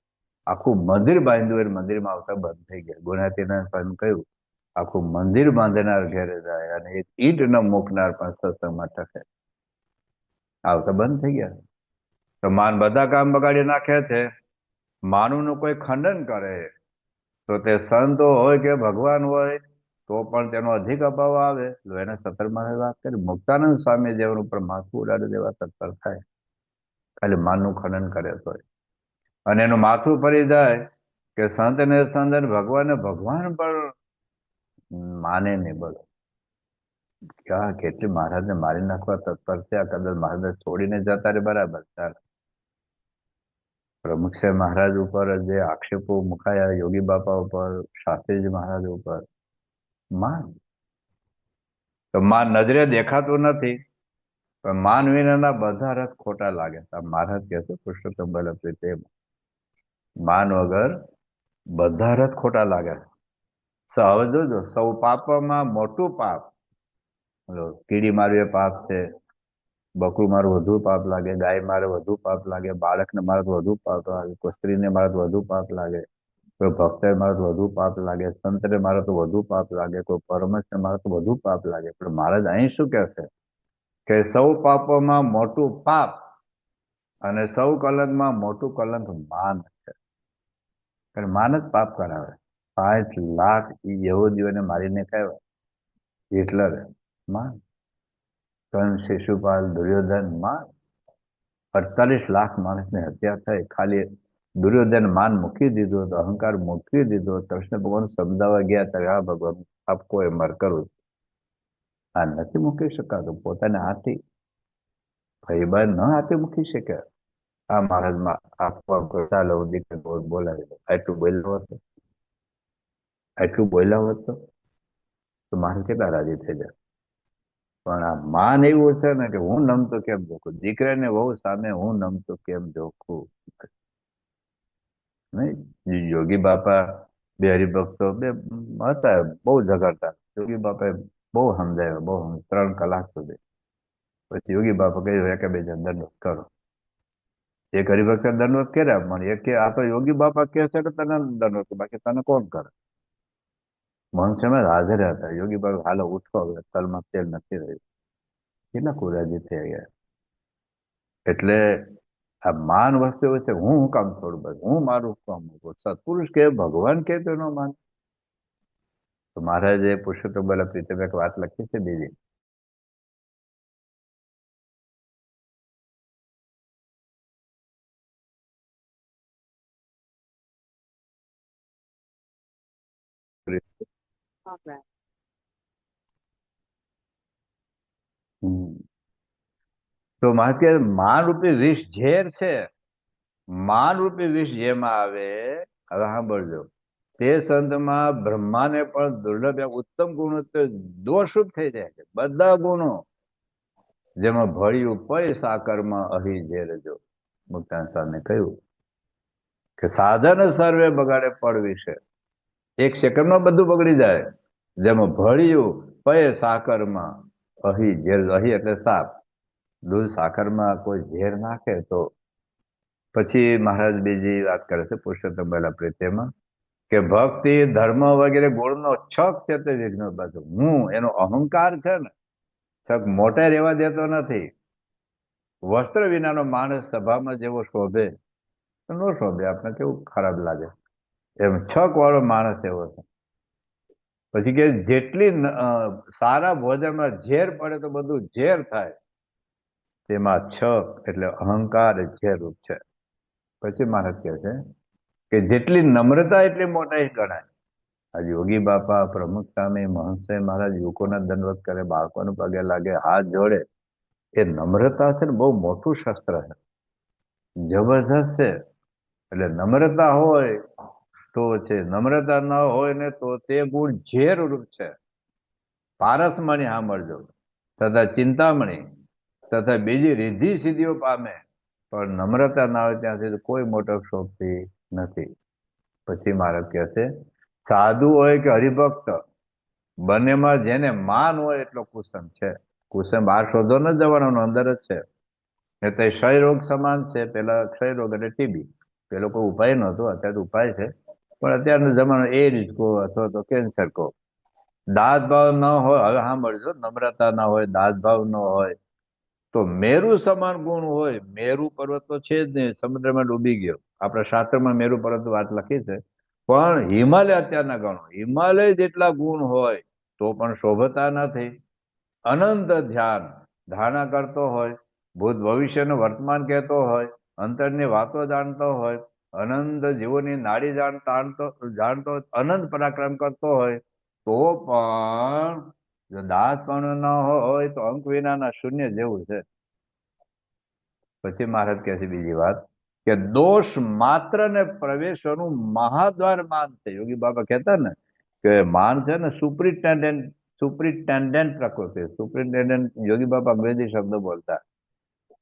આખું મંદિર બાંધ્યું હોય, મંદિરમાં આવતા બંધ થઈ ગયા. ગુણાતીના સ્વામી કહ્યું, આખું મંદિર બાંધનાર ઘેરે જાય અને એક ઈંટ ન મૂકનાર પણ સત્સંગમાં ટકે. આવતા બંધ થઈ ગયા. તો માન બધા કામ બગાડી નાખે છે. માનવનું કોઈ ખંડન કરે તો તે સંતો હોય કે ભગવાન હોય તો પણ તેનો અધિક અભાવ આવે. એને સત્તરમાં વાત કરી. મુક્તાનંદ સ્વામી જેવન ઉપર માથું ઉડાડી દેવા તત્પર થાય, ખાલી માનનું ખનન કરે તો. અને એનું માથું ફરી જાય કે સંત ને સંત ભગવાન ભગવાન પણ માને નહીં. બોલો, ક્યાં કેટલી મહારાજને મારી નાખવા તત્પર છે. આ કદાચ મહારાજ છોડીને જતા રે બરાબર, ચાલે. પ્રમુખ મહારાજ ઉપર જે આક્ષેપો મુકાયા, યોગી બાપા ઉપર, શાસ્ત્રીજી મહારાજ ઉપર, માન તો માન નજરે દેખાતું નથી, પણ માન વિનાના બધા રથ ખોટા લાગે. મહારાજ કહે છે પુરુષોત્તમ બલપ્રીત, માન વગર બધા રથ ખોટા લાગે. હવે જોજો, સૌ પાપમાં મોટું પાપ, કીડી મારવી એ પાપ છે, બકરું મારે વધુ પાપ લાગે, ગાય મારે વધુ પાપ લાગે, બાળકને મારે તો વધુ પાપ લાગે, કોઈ સ્ત્રીને મારે તો વધુ પાપ લાગે, કોઈ ભક્તને મારે તો વધુ પાપ લાગે, સંતને મારે તો વધુ પાપ લાગે, કોઈ પરમેશ્વરને મારે તો વધુ પાપ લાગે. પણ મહારાજ અહીં શું કહે છે કે સૌ પાપોમાં મોટું પાપ અને સૌ કલંકમાં મોટું કલંક માન છે. કારણ માન જ પાપ કરાવે. 5 લાખ યહૂદીઓને મારીને કહેવાય હિટલર માન, કર્ણ, શિશુપાલ, દુર્યોધન માન, 48 લાખ માણસની હત્યા થઈ. ખાલી દુર્યોધન માન મૂકી દીધું તો, અહંકાર મૂકી દીધો. કૃષ્ણ ભગવાન સમજાવવા ગયા ત્યારે, હા ભગવાન આપકો એ મર કરું, આ નથી મૂકી શકાતું. પોતાને હાથી ભાઈબાન ન હાથી મૂકી શકે. આ મહારાજમાં આપવા ચાલો દીકરી બોલાવી દો. આટલું બોલ્યો હતો, આટલું બોલ્યા હોત તો મહારાજ કેટલા રાજી થઈ જાય. પણ આ માન એવું છે ને કે હું નમતો કેમ જોખું, દીકરાને વહુ સામે હું નમતો કેમ જોખું. નહીં, યોગી બાપા બે હરિભક્તો બે હતા, બહુ ઝઘડતા. યોગી બાપાએ બહુ સમજાવ્યો, બહુ 3 કલાક સુધી. પછી યોગી બાપા કહ્યું એક બે જણ દંડવત કરો. એક હરિભક્ત દંડવત કર્યા, પણ એક કે આ તો યોગી બાપા કહે છે કે તને દંડવત, બાકી તને કોણ કરે. મનસેમાં હાજર હતા. યોગી બાપા હાલો ઉઠો, હવે તલમાં તેલ નથી રહ્યું. કેટલા કુરાજી થઈ ગયા. એટલે આ માન વસ્તુ એવું છે, હું કામ થોડું બસ, હું મારું કામ. સત્પુરુષ કે ભગવાન કે તો એનો માન. તો મહારાજે પુરુષોત્તમ બલપ્રીત એક વાત લખી છે બીજી. તો મહારાજ માન રૂપી વિષ ઝેર છે. માન રૂપી વિષ જેમાં આવે, હવે સાંભળજો, તે સંતમાં બ્રહ્માને પણ દુર્લભ ઉત્તમ ગુણો તો દોષરૂપ થઈ જાય છે. બધા ગુણો જેમાં ભળ્યું પય સાકરમાં અહી ઝેર. જો મુક્તાન સ્વામી કહ્યું કે સાધન સર્વે બગાડે પડ વિશે, 1 સેકન્ડમાં બધું બગડી જાય. જેમાં ભળ્યું પય સાકરમાં અહી ઝેર. અહી એટલે સાપ. દૂધ સાકરમાં કોઈ ઝેર નાખે તો પછી મહારાજ બીજી વાત કરે છે પુરુષોત્તમ બલપ્રીતમાં કે ભક્તિ ધર્મ વગેરે ગુણનો છક છે તે વિઘ્ન બાજુ. હું એનો અહંકાર છે ને, છક મોટે રહેવા દેતો નથી. વસ્ત્ર વિનાનો માણસ સભામાં જેવો શોભે ન શોભે, આપણે કેવું ખરાબ લાગે, એમ છક વાળો માણસ એવો છે. પછી કે જેટલી સારા ભોજનમાં ઝેર પડે તો બધું ઝેર થાય, તેમાં છક એટલે અહંકાર ઝેર રૂપ છે. પછી મહારાજ કહે છે કે જેટલી નમ્રતા એટલી મોટાઈ ગણાય. આ યોગી બાપા, પ્રમુખ સ્વામી, મહંત મહારાજ યુવકોના દંડવત કરે, બાળકોને પગે લાગે, હાથ જોડે. એ નમ્રતા છે ને બહુ મોટું શસ્ત્ર છે, જબરજસ્ત છે. એટલે નમ્રતા હોય તો છે, નમ્રતા ન હોય ને તો તે ગુણ ઝેર રૂપ છે. પારસમણી સાંભળજો, તથા ચિંતામણી તથા બીજી રિદ્ધિ સિદ્ધિઓ પામે, પણ નમ્રતા ના હોય ત્યાં સુધી કોઈ મોટો શોભતી નથી. પછી મહારાજ કહે છે સાધુ હોય કે હરિભક્ત બંનેમાં જેને માન હોય એટલો કુસુમ છે. કુસુમ બહાર શોધો ન જવાનો, અંદર જ છે. એ તો ક્ષય રોગ સમાન છે. પેલા ક્ષય રોગ એટલે ટીબી, પેલો કોઈ ઉપાય નહોતો, અત્યારે ઉપાય છે. પણ અત્યારનો જમાનો એડિસ કહો અથવા તો કેન્સર કહો, દાદ ભાવ ન હોય, હવે સાંભળજો, નમ્રતા ના હોય, દાદ ભાવ ન હોય, તો મેરુ સમાન ગુણ હોય. મેરુ પર્વત તો છે જ નહીં, સમુદ્રમાં ડૂબી ગયો. આપણા શાસ્ત્રમાં મેરુ પર્વત વાત લખી છે. પણ હિમાલય અત્યારના ગણો, હિમાલય જેટલા ગુણ હોય તો પણ શોભતા નથી. અનંત ધ્યાન, ધારણા કરતો હોય, ભૂત ભવિષ્યનું વર્તમાન કહેતો હોય, અંતરની વાતો જાણતો હોય, અનંત જીવોની નાડી જાણતો અનંત પરાક્રમ કરતો હોય, તો પણ જો દાસ પણ ન હોય તો અંક વિનાના શૂન્ય જેવું છે. પછી મહારાજ કહે છે બીજી વાત કે દોષ માત્ર ને પ્રવેશોનું મહાદ્વાર માન છે. યોગી બાબા કહેતા ને કે માન છે ને સુપ્રિન્ટેન્ડન્ટ પ્રકૃતિ. સુપ્રિન્ટેન્ડન્ટ યોગી બાબા અંગ્રેજી શબ્દ બોલતા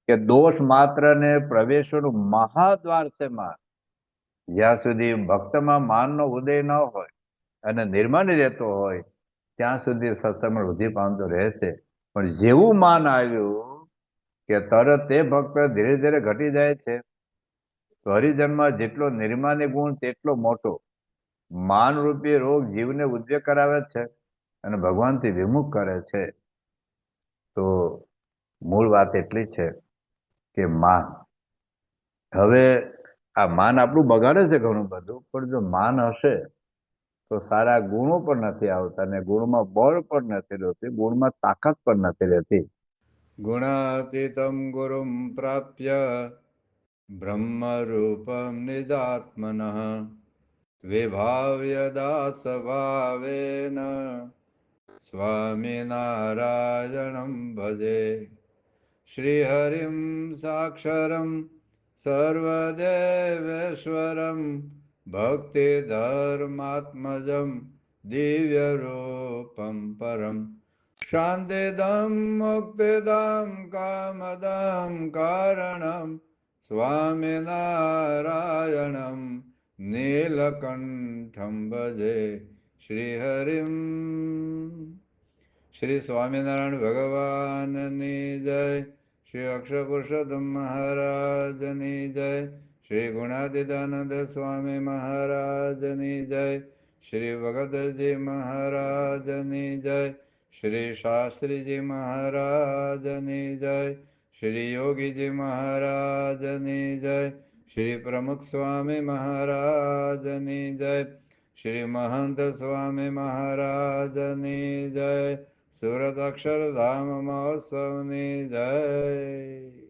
કે દોષ માત્ર ને પ્રવેશોનું મહાદ્વાર છે માન. જ્યાં સુધી ભક્તમાં માનનો ઉદય ન હોય અને નિર્માણ રહેતો હોય ત્યાં સુધી સત્સંગમાં વૃદ્ધિ પામતો રહે છે. પણ જેવું માન આવ્યું કે તરત તે ભક્ત ધીરે ધીરે ઘટી જાય છે. તો હરિજનમાં જેટલો નિર્માની ગુણ તેટલો મોટો. માનરૂપી રોગ જીવને ઉદ્વેગ કરાવે છે અને ભગવાનથી વિમુખ કરે છે. તો મૂળ વાત એટલી છે કે માન, હવે આ માન આપણું બગાડે છે ઘણું બધું, પણ જો માન હશે તો સારા ગુણો પણ નથી આવતા, અને ગુણમાં બળ પણ નથી રહેતી, ગુણમાં તાકાત પણ નથી રહેતી. ગુણાતીતમ ગુરુમ પ્રાપ્ય બ્રહ્મ રૂપમ નિજાત્મન વિભાવ્ય દાસ ભાવેન સ્વામિનારાયણમ ભજે. શ્રીહરિમ સાક્ષરમ સર્વદેવેશ્વરમ ભક્તિ ધર્માત્મજમ દિવ્ય રૂપમ પરમ શાંતિદમ મુક્તિદમ કામદમ કારણમ સ્વામિનારાયણમ નીલકંઠમ ભજે. શ્રીહરિમ. શ્રી સ્વામિનારાયણ ભગવાનની જય. શ્રી અક્ષર પુરુષોત્તમ મહારાજની જય. શ્રી ગુણાતીતાનંદ સ્વામી મહારાજની જય. શ્રી ભગતજી મહારાજની જય. શ્રી શાસ્ત્રીજી મહારાજની જય. શ્રી યોગીજી મહારાજની જય. શ્રી પ્રમુખ સ્વામી મહારાજની જય. શ્રી મહંત સ્વામી મહારાજની જય. સુરત અક્ષરધામ મહોત્સવની જય.